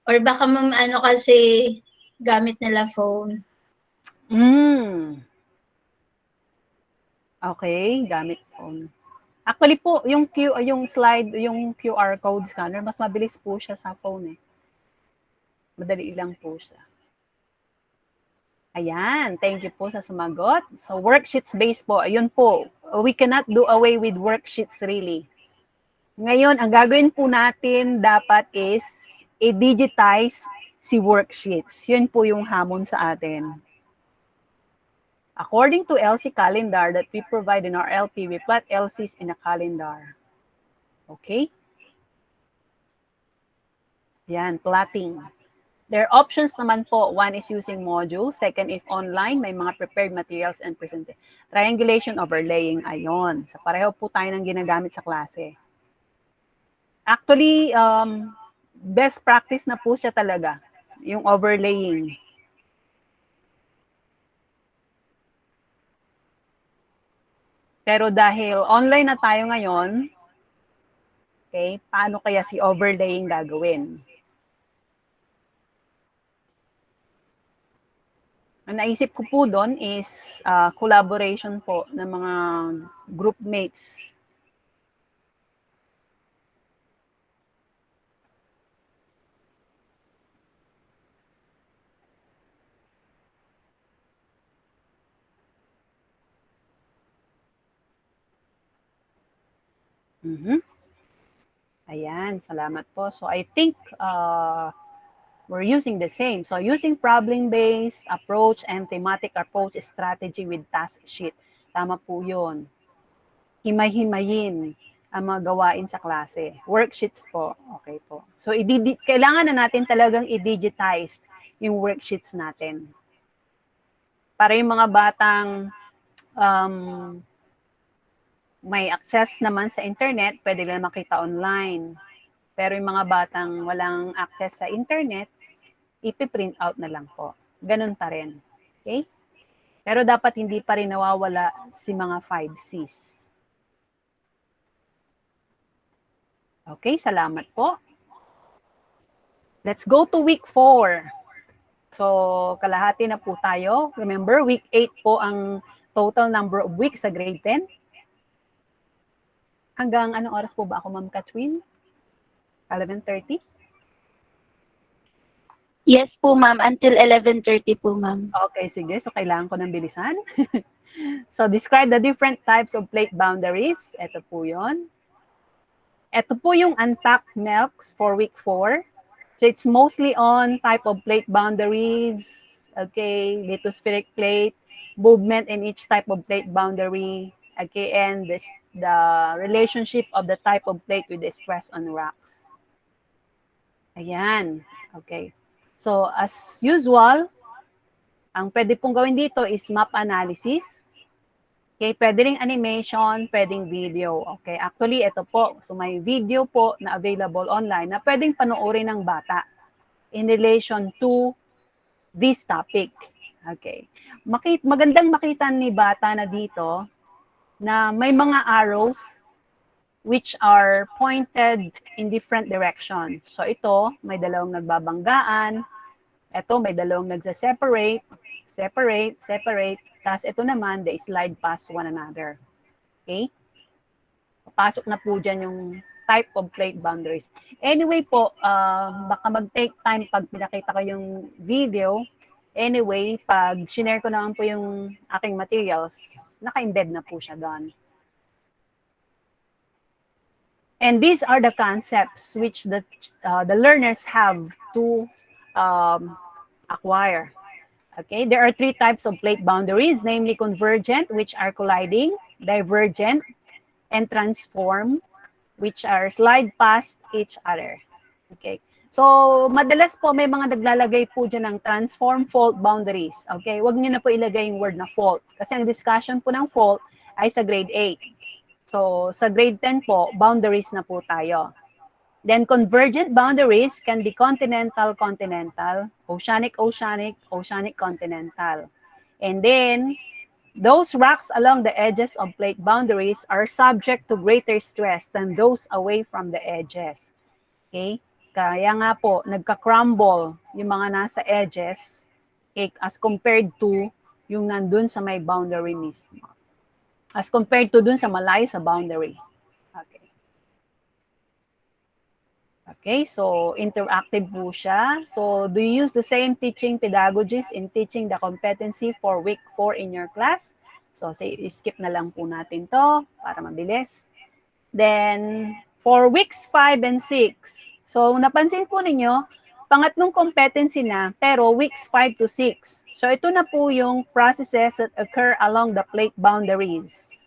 Or baka ma'am, kasi gamit nila phone. Okay, gamit phone. Actually po, yung slide, yung QR code scanner, mas mabilis po siya sa phone eh. Madali lang po siya. Ayan, thank you po sa sumagot. So worksheets based po, ayun po. We cannot do away with worksheets really. Ngayon, ang gagawin po natin dapat is i-digitize si worksheets. Yun po yung hamon sa atin. According to LC calendar that we provide in our LP, we plot LCs in a calendar. Okay? Yan, plotting. There are options naman po. One is using modules. Second, if online, may mga prepared materials and presented. Triangulation, overlaying, ayon. So pareho po tayo ng ginagamit sa klase. Actually, best practice na po siya talaga, yung overlaying. Pero dahil online na tayo ngayon, okay, paano kaya si overlaying gagawin? Ang naisip ko po doon is collaboration po ng mga group mates. Ayan, salamat po. So I think we're using the same. So using problem-based approach and thematic approach strategy with task sheet. Tama po yun. Himay-himayin ang mga gawain sa klase. Worksheets po. Okay po. So kailangan na natin talagang i-digitize yung worksheets natin. Para yung mga batang may access naman sa internet, pwede nila makita online. Pero yung mga batang walang access sa internet, ipiprint out na lang po. Ganun pa rin. Okay? Pero dapat hindi pa rin nawawala si mga 5Cs. Okay, salamat po. Let's go to week 4. So, kalahati na po tayo. Remember, week 8 po ang total number of weeks sa grade 10. Hanggang anong oras po ba ako, Ma'am Katryn? 11:30? Yes po, ma'am. Until 11:30 po, ma'am. Okay, sige. So, kailangan ko ng bilisan. So, describe the different types of plate boundaries. Ito po yun. Ito po yung unpacked milks for week 4. So, it's mostly on type of plate boundaries, okay, lithospheric plate, movement in each type of plate boundary, okay, and the relationship of the type of plate with the stress on rocks. Ayan, okay. So, as usual, ang pwede pong gawin dito is map analysis. Okay, pwede ring animation, pwedeng video. Okay, actually, ito po. So, may video po na available online na pwedeng panoorin ng bata in relation to this topic. Okay. Magandang makita ni bata na dito na may mga arrows which are pointed in different directions. So, ito, may dalawang nagbabanggaan. Ito, may dalawang nagsa-separate, separate, separate. Tapos ito naman, they slide past one another. Okay? Pasok na po dyan yung type of plate boundaries. Anyway po, baka mag-take time pag pinakita ko yung video. Anyway, pag share ko naman po yung aking materials, naka-embed na po siya doon. And these are the concepts which the learners have to acquire. Okay, there are 3 types of plate boundaries, namely convergent, which are colliding, divergent, and transform, which are slide past each other. Okay, so madalas po may mga naglalagay po dyan ng transform fault boundaries. Okay, wag niyo na po ilagay yung word na fault, kasi ang discussion po ng fault ay sa grade 8. So sa grade 10 po, boundaries na po tayo. Then convergent boundaries can be continental-continental, oceanic-oceanic, oceanic-continental. And then, those rocks along the edges of plate boundaries are subject to greater stress than those away from the edges. Okay? Kaya nga po, nagka-crumble yung mga nasa edges, okay, as compared to yung nandun sa may boundary mismo. As compared to dun sa malayo sa boundary. Okay. Okay, so interactive po siya. So, do you use the same teaching pedagogies in teaching the competency for week 4 in your class? So, skip na lang po natin to para mabilis. Then, for weeks 5 and 6. So, napansin po ninyo, pangatlong competency na, pero weeks 5 to 6. So, ito na po yung processes that occur along the plate boundaries.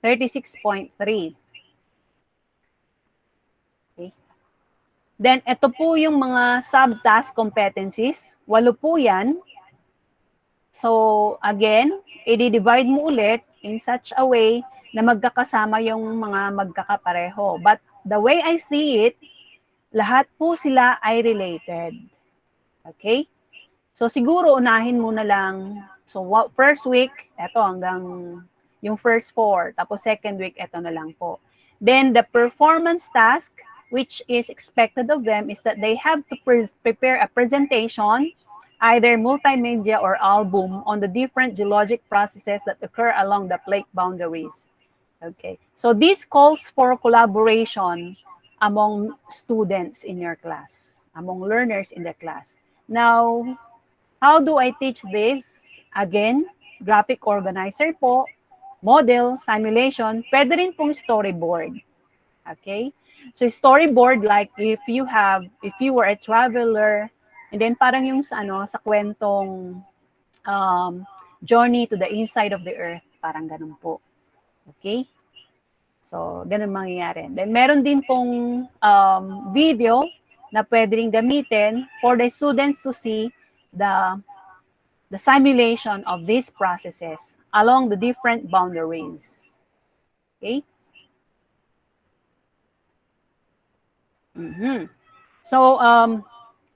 36.3. Okay. Then, ito po yung mga sub-task competencies. 8 po yan. So, again, i-divide mo ulit in such a way na magkakasama yung mga magkakapareho. But the way I see it, lahat po sila ay related. Okay? So, siguro unahin mo na lang. So, first week, eto hanggang yung first 4. Tapos second week, eto na lang po. Then, the performance task, which is expected of them, is that they have to prepare a presentation, either multimedia or album, on the different geologic processes that occur along the plate boundaries. Okay, so this calls for collaboration among students in your class, among learners in the class. Now, how do I teach this? Again, graphic organizer po, model, simulation, pwede rin pong storyboard. Okay? So storyboard, like if you were a traveler, and then parang yung sa kwentong journey to the inside of the earth, parang ganun po. Okay? So, ganun mangyayari. Then meron din pong video na pwede rin gamitin for the students to see the simulation of these processes along the different boundaries. Okay? So,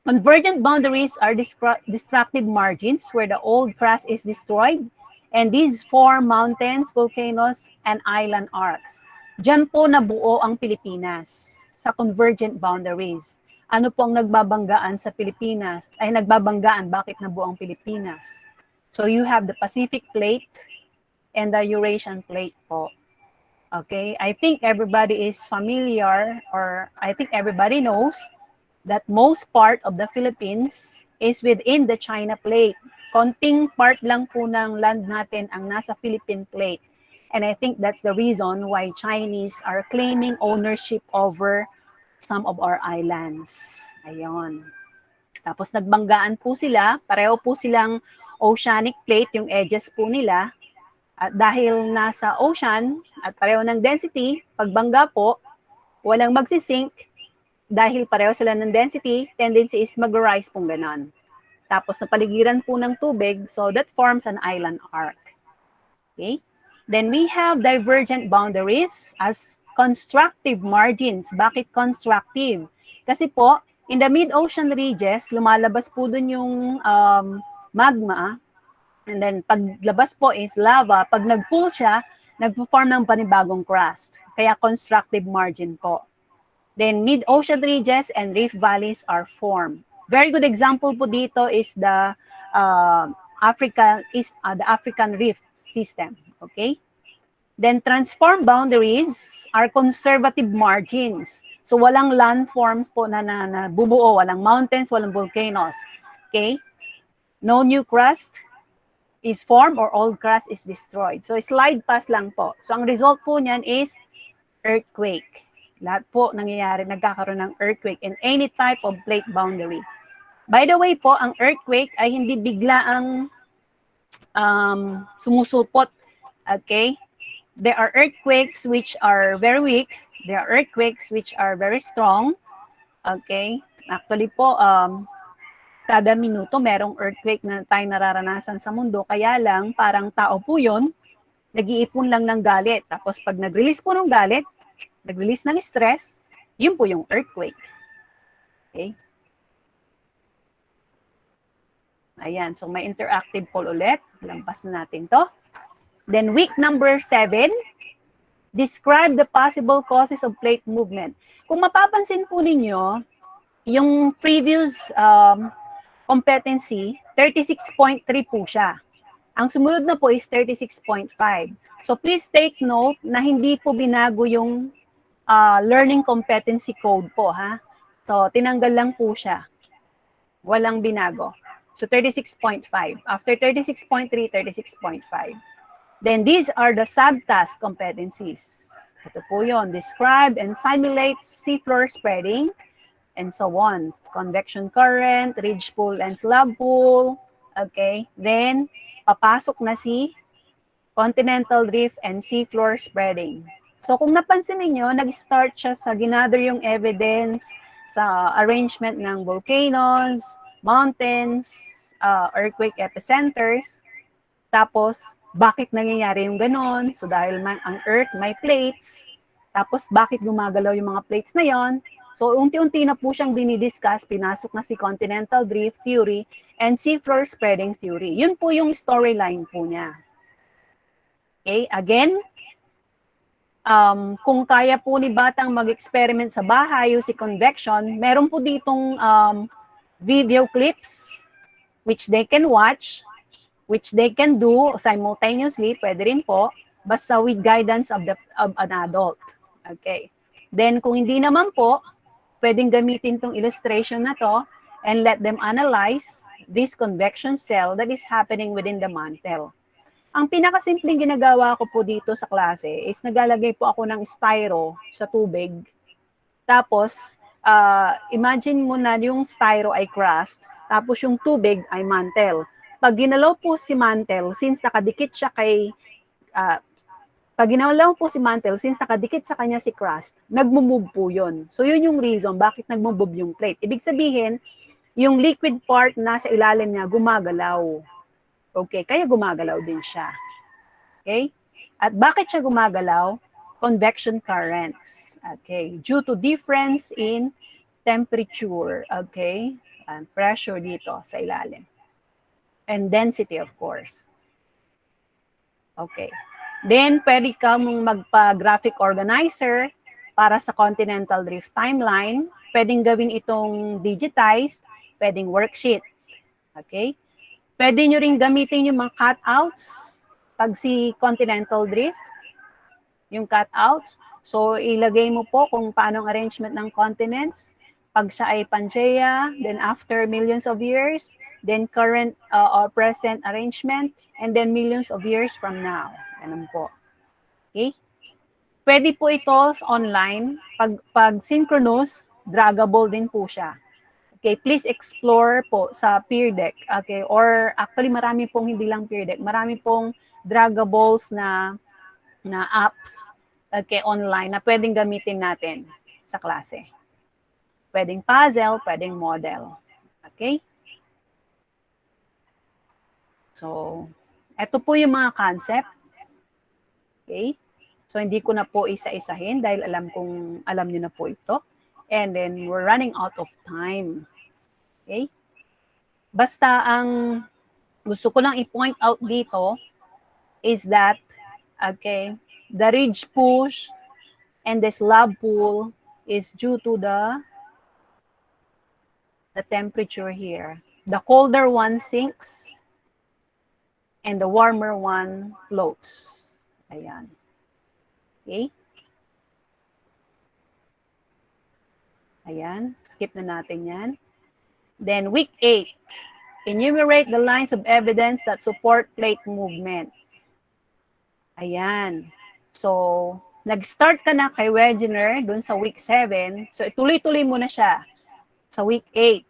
convergent boundaries are destructive margins where the old crust is destroyed, and these form mountains, volcanoes, and island arcs. Diyan po nabuo ang Pilipinas sa convergent boundaries. Ano po ang nagbabanggaan sa Pilipinas? Ay nagbabanggaan bakit nabuo ang Pilipinas? So you have the Pacific Plate and the Eurasian Plate po. Okay, I think everybody is familiar, or I think everybody knows that most part of the Philippines is within the China Plate. Konting part lang po ng land natin ang nasa Philippine Plate. And I think that's the reason why Chinese are claiming ownership over some of our islands. Ayun. Tapos nagbanggaan po sila, pareho po silang oceanic plate, yung edges po nila. At dahil nasa ocean at pareho ng density, pagbangga po, walang magsisink, dahil pareho sila ng density, tendency is mag-rise pong ganon. Tapos sa paligiran po ng tubig, so that forms an island arc. Okay? Then we have divergent boundaries as constructive margins. Bakit constructive? Kasi po, in the mid-ocean ridges, lumalabas po dun yung magma, and then paglabas po is lava. Pag nag-cool siya, nag-form ng panibagong crust. Kaya constructive margin po. Then mid-ocean ridges and reef valleys are formed. Very good example po dito is the African rift system. Okay? Then transform boundaries are conservative margins. So walang landforms po na bubuo, walang mountains, walang volcanoes. Okay? No new crust is formed or old crust is destroyed. So slide pass lang po. So ang result po niyan is earthquake. Lahat po nangyayari, nagkakaroon ng earthquake in any type of plate boundary. By the way po, ang earthquake ay hindi bigla ang sumusupot. Okay? There are earthquakes which are very weak. There are earthquakes which are very strong. Okay? Actually po, kada minuto merong earthquake na tayo nararanasan sa mundo. Kaya lang, parang tao po yun, nag-iipon lang ng galit. Tapos pag nag-release po ng galit, nag-release ng stress, yun po yung earthquake. Okay? Ayan, so may interactive poll ulit. Lampas na natin to. Then week number 7, describe the possible causes of plate movement. Kung mapapansin po ninyo, yung previous competency, 36.3 po siya. Ang sumunod na po is 36.5. So please take note na hindi po binago yung learning competency code po, ha? So tinanggal lang po siya. Walang binago. So 36.5. After 36.3, 36.5. Then these are the subtask competencies. Ito po yun. Describe and simulate seafloor spreading and so on. Convection current, ridge pool and slab pool. Okay. Then, papasok na si continental drift and seafloor spreading. So kung napansin niyo, nag-start siya sa ginather yung evidence sa arrangement ng volcanoes, mountains, earthquake epicenters. Tapos, bakit nangyayari yung ganon? So dahil ang Earth may plates, tapos bakit gumagalaw yung mga plates na yon? So unti-unti na po siyang dinidiscuss, pinasok na si continental drift theory and seafloor spreading theory. Yun po yung storyline po niya. Okay, again, kung kaya po ni Batang mag-experiment sa bahay yung si convection, meron po ditong video clips which they can watch, which they can do simultaneously, pwede rin po, basta with guidance of an adult. Okay. Then, kung hindi naman po, pwedeng gamitin tong illustration na to and let them analyze this convection cell that is happening within the mantle. Ang pinakasimpleng ginagawa ko po dito sa klase is naglalagay po ako ng styro sa tubig. Tapos, imagine mo na yung styro ay crust, tapos yung tubig ay mantle. Pag ginalaw po si mantle, since nakadikit siya kay, since nakadikit sa kanya si crust, nagmo-move po yun. So yun yung reason bakit nagmo-move yung plate. Ibig sabihin, yung liquid part na sa ilalim niya gumagalaw. Okay, kaya gumagalaw din siya. Okay? At bakit siya gumagalaw? Convection currents. Okay, due to difference in temperature, okay, and pressure dito sa ilalim. And density, of course. Okay. Then, pwede kang magpa-graphic organizer para sa continental drift timeline. Pwedeng gawin itong digitized, pwedeng worksheet. Okay? Pwede nyo rin gamitin yung mga cutouts pag si continental drift, yung cutouts. So, ilagay mo po kung paano ang arrangement ng continents. Pag siya ay Pangea, then after millions of years, then current or present arrangement, and then millions of years from now. Ganun po. Okay? Pwede po ito online. Pag synchronous, draggable din po siya. Okay, please explore po sa peer deck. Okay, or actually marami pong hindi lang peer deck, marami pong draggables na apps, okay, online na pwedeng gamitin natin sa klase. Pwedeng puzzle, pwedeng model. Okay? So, eto po yung mga concept. Okay? So, hindi ko na po isa-isahin dahil alam nyo na po ito. And then, we're running out of time. Okay? Basta ang gusto ko lang i-point out dito is that, okay, the ridge push and the slab pull is due to the temperature here. The colder one sinks and the warmer one floats. Ayan. Okay? Ayan. Skip na natin yan. Then week 8. Enumerate the lines of evidence that support plate movement. Ayan. So, nag-start ka na kay Wegener dun sa week 7. So, ituloy-tuloy mo na siya sa week 8.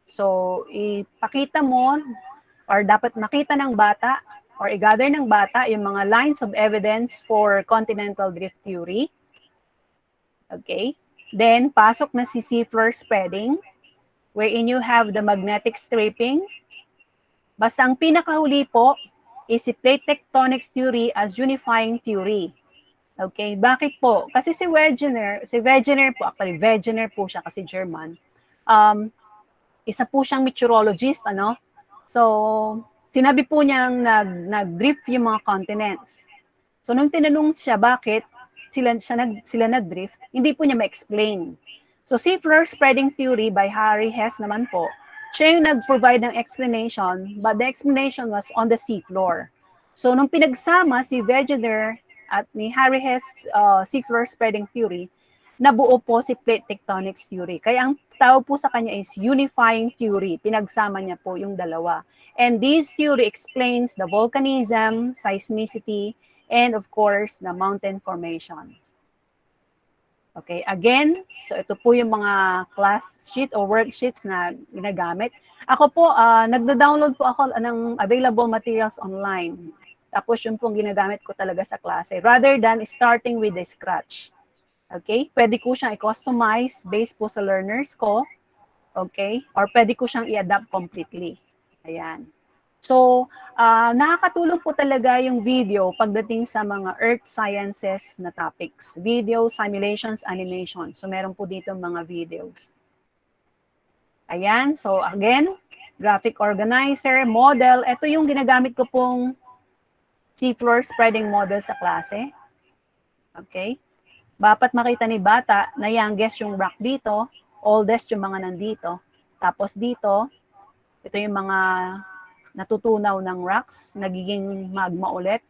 So, ipakita mo or dapat makita ng bata or i-gather ng bata yung mga lines of evidence for continental drift theory. Okay? Then, pasok na si seafloor spreading, wherein you have the magnetic stripping. Basta ang pinakahuli po is si plate tectonics theory as unifying theory. Okay, bakit po? Kasi si Wegener po, actually Wegener po siya kasi German. Isa po siyang meteorologist, ano? So, sinabi po niyang nag-drift yung mga continents. So, nung tinanong siya bakit sila nag-drift, hindi po niya ma-explain. So, seafloor spreading theory by Harry Hess naman po, siya yung nag-provide ng explanation, but the explanation was on the seafloor. So, nung pinagsama si Wegener at ni Harry Hess seafloor spreading theory, nabuo po si plate tectonics theory. Kaya ang tawag po sa kanya is unifying theory. Pinagsama niya po yung dalawa. And this theory explains the volcanism, seismicity, and of course, the mountain formation. Okay, again, so ito po yung mga class sheet o worksheets na ginagamit. Ako po, nagda-download po ako ng available materials online. Tapos yung pong ginagamit ko talaga sa klase, rather than starting with the scratch. Okay, pwede ko siyang i-customize based po sa learners ko. Okay, or pwede ko siyang i-adapt completely. Ayan. So, nakakatulong po talaga yung video pagdating sa mga earth sciences na topics. Video, simulations, animation. So, meron po dito mga videos. Ayan. So, again, graphic organizer, model. Ito yung ginagamit ko pong seafloor spreading model sa klase. Okay. Dapat makita ni bata na youngest yung rock dito, oldest yung mga nandito. Tapos dito, ito yung mga natutunaw ng rocks, nagiging magma ulit,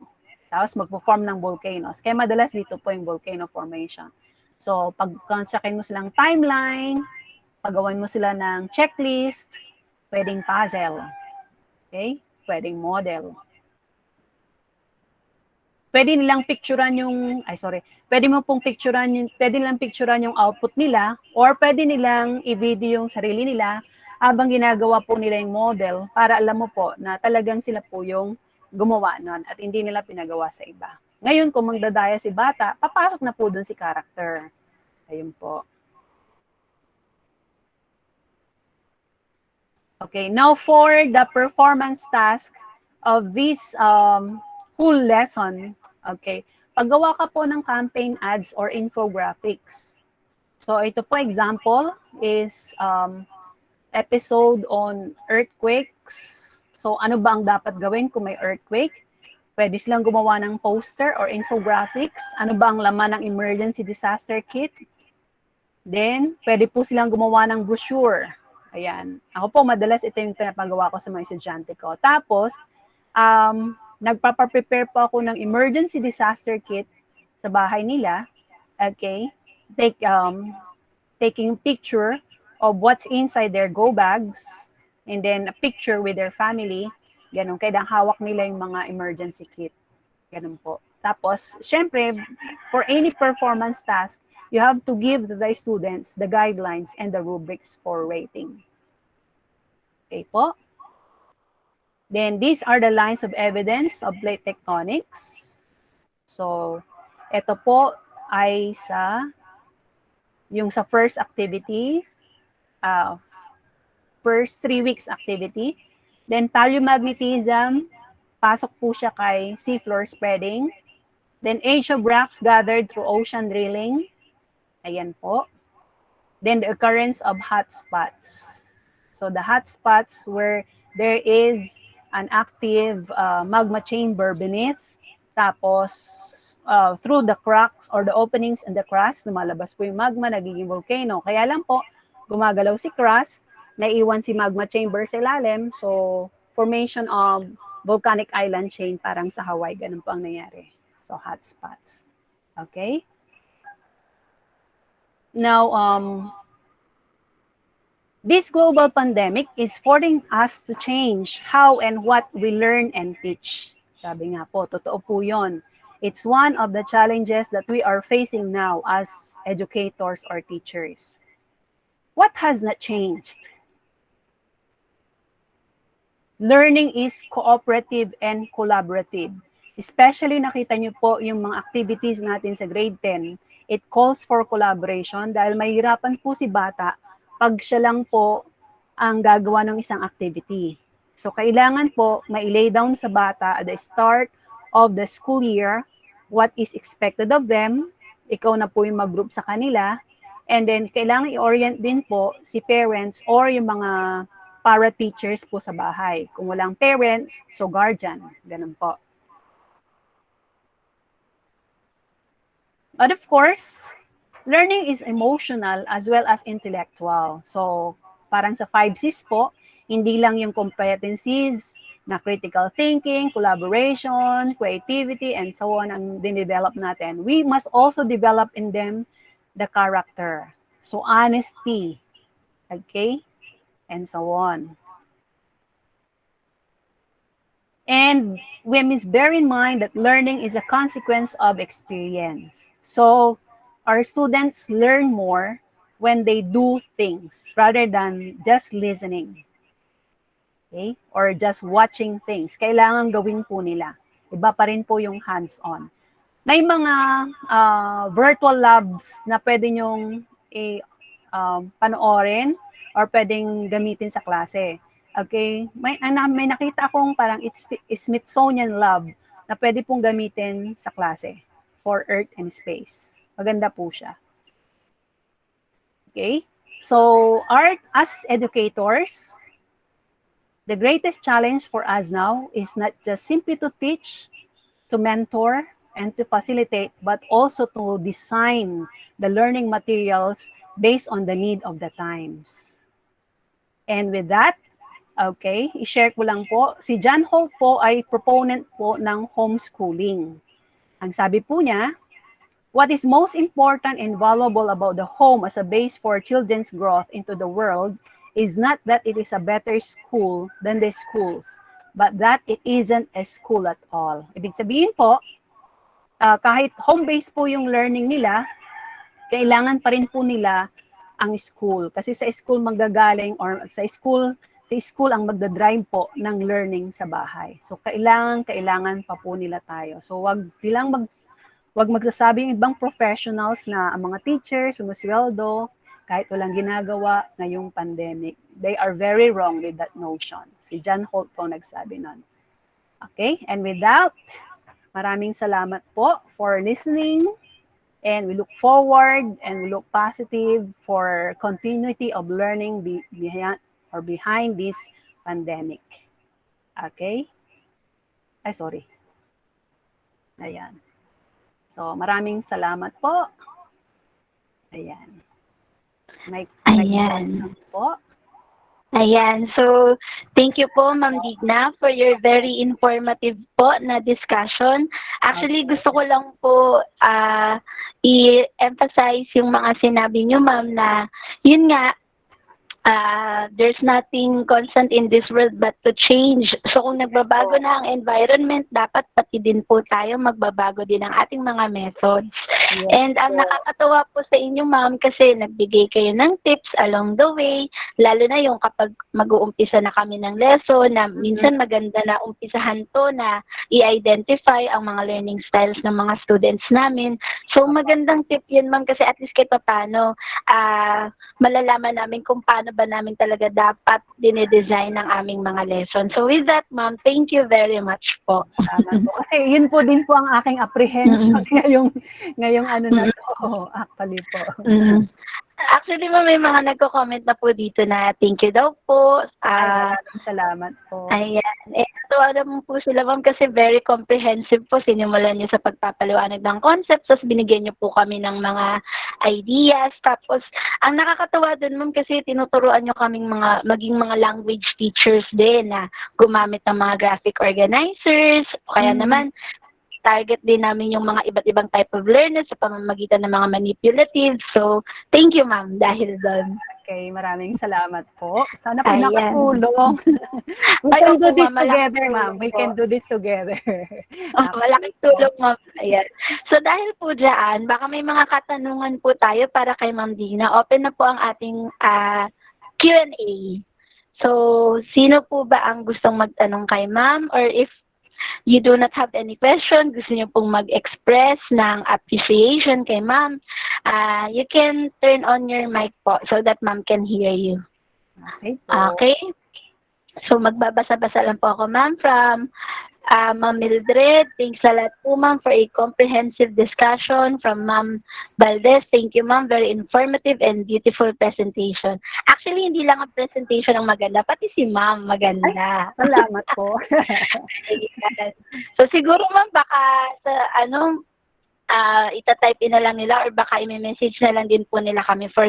tapos magpo-form ng volcanoes. Kaya madalas dito po yung volcano formation. So, pag-constructin mo silang timeline, paggawan mo sila ng checklist, pwedeng puzzle. Okay? Pwedeng model. Pwede nilang picturean yung, pwede nilang picturean yung output nila, or pwede nilang i-video yung sarili nila, habang ginagawa po nila yung model para alam mo po na talagang sila po yung gumawa nun at hindi nila pinagawa sa iba. Ngayon, kung magdadaya si bata, papasok na po dun si character. Ayun po. Okay, now for the performance task of this whole lesson, okay, paggawa ka po ng campaign ads or infographics. So ito po example is episode on earthquakes. So ano ba ang dapat gawin kung may earthquake? Pwede silang gumawa ng poster or infographics. Ano ba ang laman ng emergency disaster kit? Then, pwede po silang gumawa ng brochure. Ayan. Ako po, madalas ito yung pinapagawa ko sa mga estudyante ko. Tapos, nagpapaprepare po ako ng emergency disaster kit sa bahay nila. Okay? Taking picture of what's inside their go bags and then a picture with their family. Ganun. Kaya hawak nila yung mga emergency kit. Ganun po. Tapos, syempre, for any performance task, you have to give the students the guidelines and the rubrics for rating. Okay po. Then, these are the lines of evidence of plate tectonics. So, ito po ay yung sa first activity, first 3 weeks activity. Then, paleomagnetism, pasok po siya kay seafloor spreading. Then, age of rocks gathered through ocean drilling. Ayan po. Then, the occurrence of hotspots. So, the hotspots where there is an active magma chamber beneath. Tapos, through the cracks or the openings in the crust, lumalabas po yung magma, nagiging volcano. Kaya lang po, gumagalaw si crust, naiwan si magma chamber sa ilalim. So, formation of volcanic island chain, parang sa Hawaii, ganun po ang nangyari. So, hotspots. Okay? Now, this global pandemic is forcing us to change how and what we learn and teach. Sabi nga po, totoo po yun. It's one of the challenges that we are facing now as educators or teachers. What has not changed? Learning is cooperative and collaborative. Especially nakita niyo po yung mga activities natin sa grade 10. It calls for collaboration dahil mahirapan po si bata pag siya lang po ang gagawa ng isang activity. So kailangan po ma-lay down sa bata at the start of the school year what is expected of them. Ikaw na po yung mag-group sa kanila. And then kailangan i-orient din po si parents or yung mga para teachers po sa bahay. Kung walang parents, so guardian. Ganun po. But of course, learning is emotional as well as intellectual. So, parang sa 5Cs po, hindi lang yung competencies na critical thinking, collaboration, creativity, and so on ang dinedevelop natin. We must also develop in them the character. So, honesty. Okay? And so on. And we must bear in mind that learning is a consequence of experience. So our students learn more when they do things rather than just listening. Okay? Or just watching things. Kailangan gawin po nila. Iba pa rin po yung hands-on. May mga virtual labs na pwede nyong panoorin or pwedeng gamitin sa klase. Okay? May nakita akong parang Smithsonian Lab na pwede pong gamitin sa klase for Earth and Space. Maganda po siya. Okay? So, as educators, the greatest challenge for us now is not just simply to teach, to mentor, and to facilitate, but also to design the learning materials based on the need of the times. And with that, okay, i-share ko lang po, si John Holt po ay proponent po ng homeschooling. Ang sabi po niya, what is most important and valuable about the home as a base for children's growth into the world is not that it is a better school than the schools, but that it isn't a school at all. Ibig sabihin po, kahit home-based po yung learning nila, kailangan pa rin po nila ang school. Kasi sa school manggagaling or sa school ang magdadrive po ng learning sa bahay. So kailangan pa po nila tayo. So wag magsasabi yung ibang professionals na ang mga teachers, sumusweldo, kahit walang ginagawa ngayong pandemic. They are very wrong with that notion. Si John Holt po nagsabi nun. Okay, and with that, maraming salamat po for listening, and we look forward and we look positive for continuity of learning behind this pandemic. Okay? Ay, sorry. Ayan. So, maraming salamat po. Ayan. May Ayan. po. Ayan. So, thank you po, Ma'am Digna, for your very informative po na discussion. Actually, gusto ko lang po i-emphasize yung mga sinabi niyo, Ma'am, na yun nga, there's nothing constant in this world but to change. So kung nagbabago na ang environment, dapat pati din po tayo magbabago din ang ating mga methods. Yes, And ang nakakatawa po sa inyo, Ma'am, kasi nagbigay kayo ng tips along the way, lalo na yung kapag mag-uumpisa na kami ng lesson, na minsan maganda na umpisahan to na i-identify ang mga learning styles ng mga students namin. So magandang tip yun, Ma'am, kasi at least kahit paano, malalaman namin kung paano ba namin talaga dapat dinedesign ang aming mga lesson. So with that, Ma'am, thank you very much po. Kasi yun po din po ang aking apprehension ngayong ano na to, actually po. Actually, Ma'am, may mga nagko-comment na po dito na thank you daw po. Maraming salamat po. Ayan. Natuwa naman po sila, Ma'am, kasi very comprehensive po. Sinimulan niyo sa pagpapaliwanag ng concepts, tapos binigyan niyo po kami ng mga ideas. Tapos, ang nakakatawa dun, Ma'am, kasi tinuturuan niyo kaming maging mga language teachers din na gumamit ng mga graphic organizers. Kaya naman, target din namin yung mga iba't ibang type of learners sa pamamagitan ng mga manipulative. So, thank you, Ma'am, dahil doon. Okay, maraming salamat po. Sana po nakatulong. We can do this together, Ma'am. We can do this together. Malaking tulong, Ma'am. Ayan. So, dahil po dyan, baka may mga katanungan po tayo para kay Ma'am Digna. Open na po ang ating Q&A. So, sino po ba ang gustong magtanong kay Ma'am? Or if you do not have any question, gusto niyo pong mag-express ng appreciation kay Ma'am, you can turn on your mic po so that Ma'am can hear you. Okay? So, magbabasa-basa lang po ako, Ma'am, from Ma'am Mildred. Thanks a lot po, Ma'am, for a comprehensive discussion. From Ma'am Valdez, thank you, Ma'am. Very informative and beautiful presentation. Actually, hindi lang ang presentation ang maganda, pati si Ma'am maganda. Ay, salamat po. So, siguro, Ma'am, baka sa itatype in na lang nila or baka i-message na lang din po nila kami for